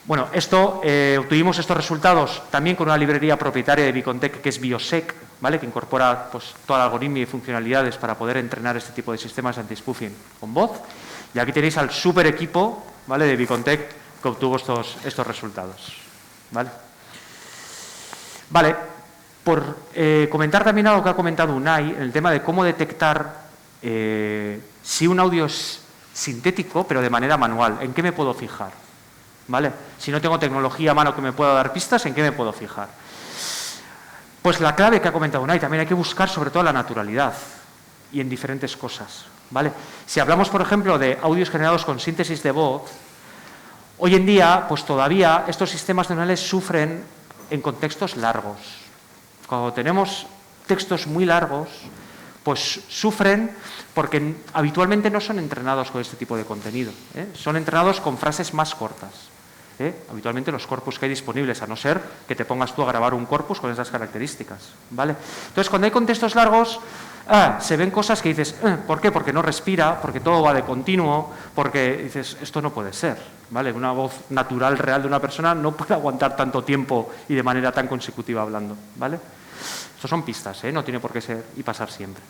Bueno, obtuvimos estos resultados también con una librería propietaria de Vicontech que es Biosec, ¿vale? Que incorpora pues, toda la algoritmia y funcionalidades para poder entrenar este tipo de sistemas anti-spoofing con voz. Y aquí tenéis al super equipo, ¿vale? De Vicontech que obtuvo estos resultados, ¿vale? Vale, por comentar también algo que ha comentado Unai, en el tema de cómo detectar si un audio es sintético, pero de manera manual. ¿En qué me puedo fijar? ¿Vale? Si no tengo tecnología a mano que me pueda dar pistas, ¿en qué me puedo fijar? Pues la clave que ha comentado Unai, también hay que buscar sobre todo la naturalidad y en diferentes cosas, ¿vale? Si hablamos, por ejemplo, de audios generados con síntesis de voz, hoy en día, pues todavía estos sistemas neuronales sufren en contextos largos. Cuando tenemos textos muy largos, pues sufren porque habitualmente no son entrenados con este tipo de contenido, son entrenados con frases más cortas. Habitualmente los corpus que hay disponibles, a no ser que te pongas tú a grabar un corpus con esas características, ¿vale? Entonces, cuando hay contextos largos, se ven cosas que dices, ¿por qué? Porque no respira, porque todo va de continuo, porque dices, esto no puede ser, ¿vale? Una voz natural, real de una persona no puede aguantar tanto tiempo y de manera tan consecutiva hablando, ¿vale? Estos son pistas, no tiene por qué ser y pasar siempre.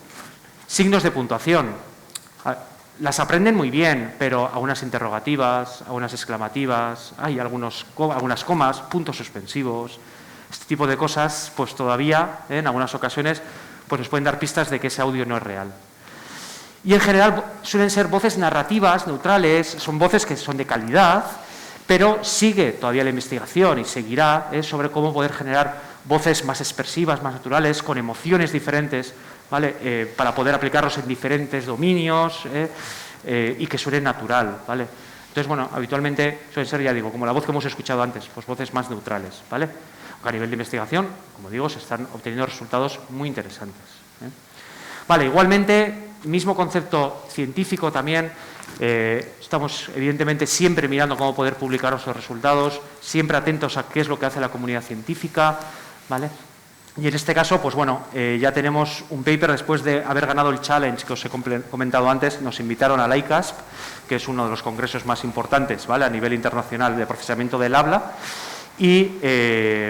Signos de puntuación. Las aprenden muy bien, pero algunas interrogativas, algunas exclamativas, hay algunas comas, puntos suspensivos, este tipo de cosas, pues todavía, en algunas ocasiones, pues nos pueden dar pistas de que ese audio no es real. Y en general suelen ser voces narrativas, neutrales, son voces que son de calidad, pero sigue todavía la investigación y seguirá sobre cómo poder generar voces más expresivas, más naturales, con emociones diferentes, ¿vale? Para poder aplicarlos en diferentes dominios y que suene natural, ¿vale? Entonces, bueno, habitualmente suelen ser, ya digo, como la voz que hemos escuchado antes, pues voces más neutrales, ¿vale? A nivel de investigación, como digo, se están obteniendo resultados muy interesantes. Vale, igualmente, mismo concepto científico también, estamos evidentemente siempre mirando cómo poder publicar esos resultados, siempre atentos a qué es lo que hace la comunidad científica, ¿vale? Y en este caso, pues bueno, ya tenemos un paper después de haber ganado el challenge que os he comentado antes. Nos invitaron al ICASP, que es uno de los congresos más importantes, ¿vale?, a nivel internacional de procesamiento del habla. Y,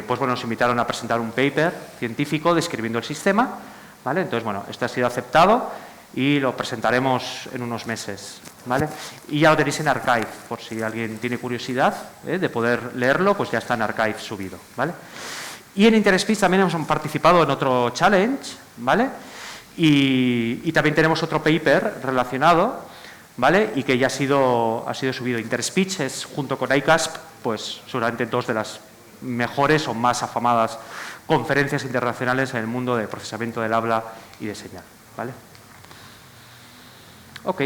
pues bueno, nos invitaron a presentar un paper científico describiendo el sistema, ¿vale? Entonces, bueno, este ha sido aceptado y lo presentaremos en unos meses, ¿vale? Y ya lo tenéis en Archive, por si alguien tiene curiosidad de poder leerlo, pues ya está en Archive subido, ¿vale? Y en InterSpeech también hemos participado en otro challenge, ¿vale? Y también tenemos otro paper relacionado, ¿vale? Y que ya ha sido subido. InterSpeech es, junto con ICASP, pues seguramente dos de las mejores o más afamadas conferencias internacionales en el mundo de procesamiento del habla y de señal, ¿vale? Ok,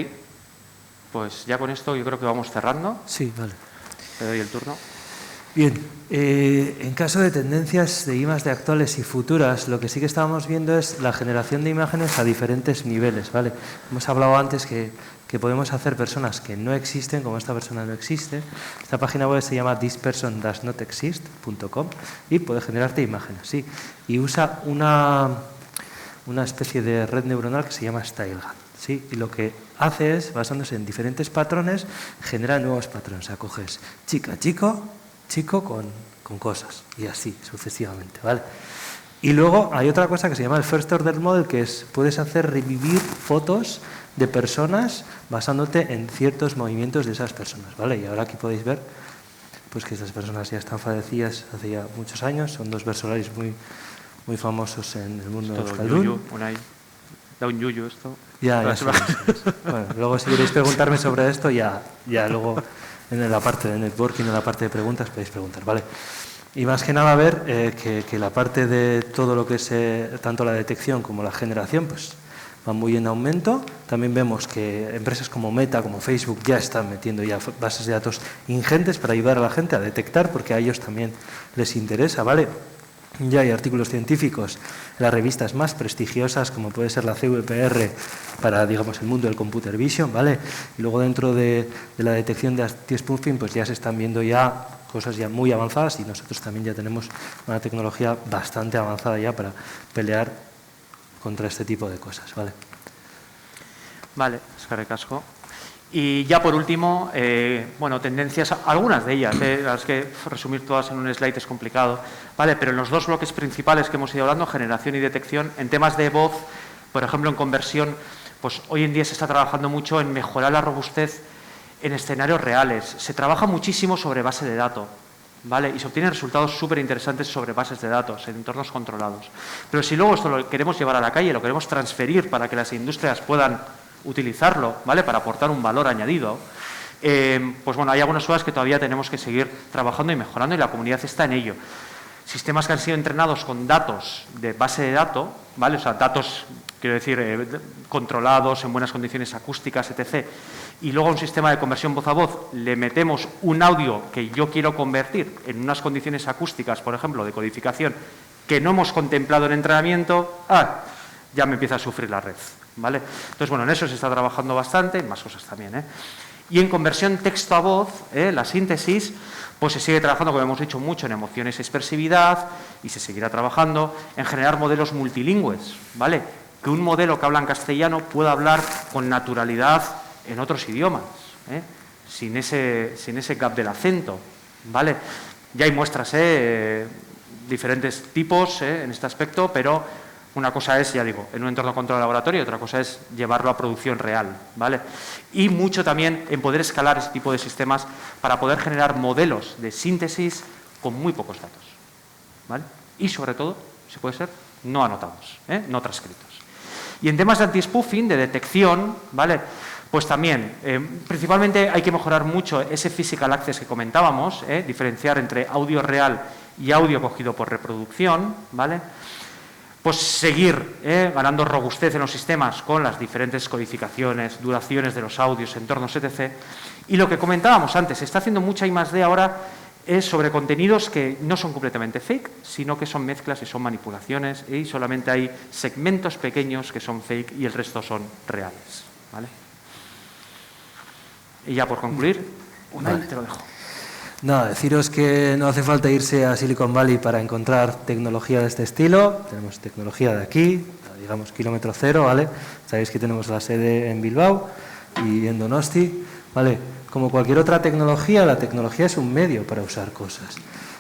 pues ya con esto yo creo que vamos cerrando. Sí, vale. Te doy el turno. Bien, en caso de tendencias de I+D actuales y futuras, lo que sí que estábamos viendo es la generación de imágenes a diferentes niveles, ¿vale? Hemos hablado antes que podemos hacer personas que no existen, como esta persona no existe. Esta página web se llama thispersondoesnotexist.com y puede generarte imágenes, sí. Y usa una especie de red neuronal que se llama StyleGAN, ¿sí? Y lo que hace es, basándose en diferentes patrones, genera nuevos patrones. O sea, coges chica, chico con cosas y así sucesivamente, ¿vale? Y luego hay otra cosa que se llama el First Order Model, que es, puedes hacer revivir fotos de personas basándote en ciertos movimientos de esas personas, ¿vale? Y ahora aquí podéis ver pues que estas personas ya están fallecidas hace ya muchos años, son dos versolaris muy famosos en el mundo de Euskaldun. Da un yuyu esto. Ya. Bueno, luego si queréis preguntarme sobre esto, ya luego en la parte de networking, en la parte de preguntas, podéis preguntar, ¿vale? Y más que nada ver que la parte de todo lo que es tanto la detección como la generación, pues van muy en aumento. También vemos que empresas como Meta, como Facebook, ya están metiendo ya bases de datos ingentes para ayudar a la gente a detectar, porque a ellos también les interesa, ¿vale? Ya hay artículos científicos en las revistas más prestigiosas, como puede ser la CVPR, para, digamos, el mundo del computer vision, ¿vale? Y luego dentro de la detección de anti-spoofing, pues ya se están viendo ya cosas ya muy avanzadas y nosotros también ya tenemos una tecnología bastante avanzada ya para pelear contra este tipo de cosas, ¿vale? Vale, eskerrik asko. Y ya por último, bueno, tendencias, algunas de ellas, las que resumir todas en un slide es complicado, ¿vale? Pero en los dos bloques principales que hemos ido hablando, generación y detección, en temas de voz, por ejemplo, en conversión, pues hoy en día se está trabajando mucho en mejorar la robustez en escenarios reales. Se trabaja muchísimo sobre base de datos, ¿vale? Y se obtienen resultados súper interesantes sobre bases de datos, en entornos controlados. Pero si luego esto lo queremos llevar a la calle, lo queremos transferir para que las industrias puedan utilizarlo, ¿vale?, para aportar un valor añadido, pues bueno, hay algunas cosas que todavía tenemos que seguir trabajando y mejorando y la comunidad está en ello. Sistemas que han sido entrenados con datos de base de datos, ¿vale?, o sea, datos, quiero decir, controlados, en buenas condiciones acústicas, etc., y luego a un sistema de conversión voz a voz le metemos un audio que yo quiero convertir en unas condiciones acústicas, por ejemplo, de codificación, que no hemos contemplado en entrenamiento, ya me empieza a sufrir la red, ¿vale? Entonces, bueno, en eso se está trabajando bastante, en más cosas también, ¿eh? Y en conversión texto a voz, la síntesis, pues se sigue trabajando, como hemos dicho, mucho en emociones y expresividad, y se seguirá trabajando en generar modelos multilingües, ¿vale? Que un modelo que habla en castellano pueda hablar con naturalidad en otros idiomas, ¿eh? sin ese gap del acento, ¿vale? Ya hay muestras, diferentes tipos en este aspecto, pero una cosa es, ya digo, en un entorno de control de laboratorio, y otra cosa es llevarlo a producción real, ¿vale? Y mucho también en poder escalar ese tipo de sistemas para poder generar modelos de síntesis con muy pocos datos, ¿vale? Y sobre todo, si puede ser, no anotados, no transcritos. Y en temas de anti-spoofing, de detección, ¿vale? Pues también, principalmente hay que mejorar mucho ese physical access que comentábamos, diferenciar entre audio real y audio cogido por reproducción, ¿vale? Pues seguir ganando robustez en los sistemas con las diferentes codificaciones, duraciones de los audios, entornos, etc. Y lo que comentábamos antes, se está haciendo mucha I+D ahora es sobre contenidos que no son completamente fake, sino que son mezclas y son manipulaciones, y solamente hay segmentos pequeños que son fake y el resto son reales, ¿vale? Y ya por concluir, Unai, te lo dejo. Nada, deciros que no hace falta irse a Silicon Valley para encontrar tecnología de este estilo. Tenemos tecnología de aquí, digamos kilómetro cero, ¿vale? Sabéis que tenemos la sede en Bilbao y en Donosti, ¿vale? Como cualquier otra tecnología, la tecnología es un medio para usar cosas.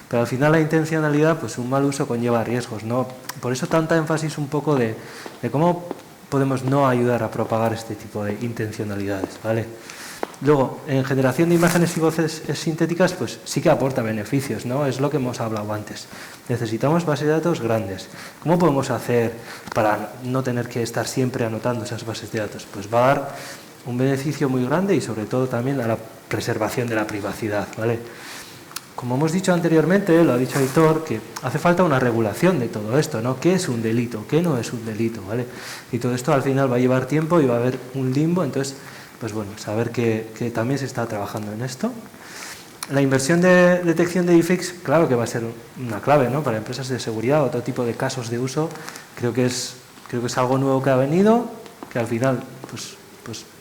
Pero al final la intencionalidad, pues un mal uso conlleva riesgos, ¿no? Por eso tanta énfasis un poco de cómo podemos no ayudar a propagar este tipo de intencionalidades, ¿vale? Luego, en generación de imágenes y voces sintéticas, pues sí que aporta beneficios, ¿no? Es lo que hemos hablado antes. Necesitamos bases de datos grandes. ¿Cómo podemos hacer para no tener que estar siempre anotando esas bases de datos? Pues va a dar un beneficio muy grande y sobre todo también a la preservación de la privacidad, ¿vale? Como hemos dicho anteriormente, lo ha dicho Aitor, que hace falta una regulación de todo esto, ¿no? ¿Qué es un delito? ¿Qué no es un delito? ¿Vale? Y todo esto al final va a llevar tiempo y va a haber un limbo, entonces, pues bueno, saber que también se está trabajando en esto. La inversión de detección de deepfakes, claro que va a ser una clave, ¿no? Para empresas de seguridad, otro tipo de casos de uso, creo que es algo nuevo que ha venido, que al final pues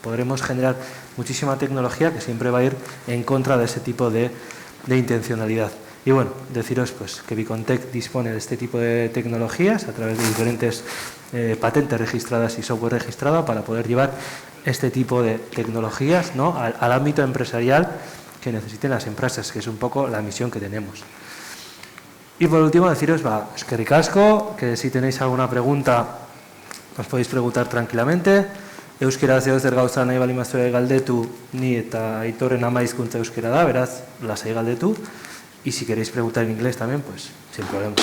podremos generar muchísima tecnología que siempre va a ir en contra de ese tipo de intencionalidad. Y bueno, deciros pues que Vicontech dispone de este tipo de tecnologías a través de diferentes patentes registradas y software registrado para poder llevar este tipo de tecnologías, ¿no? al ámbito empresarial que necesiten las empresas, que es un poco la misión que tenemos. Y por último deciros, eskerrik asko, que si tenéis alguna pregunta os podéis preguntar tranquilamente. Euskera zer gauza nahi bali mazue galdetu, ni eta Aitorren ama hizkuntza euskera da, beraz, lasai galdetu. Y si queréis preguntar en inglés también, pues sin problema.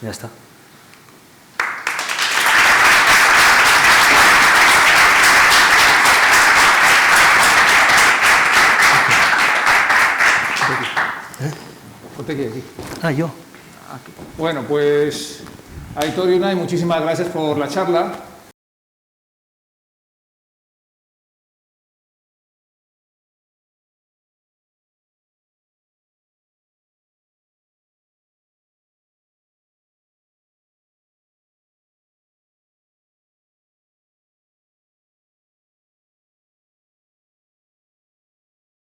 Ya está. Ponte aquí. Yo. Bueno, pues Aitor y Unai, muchísimas gracias por la charla.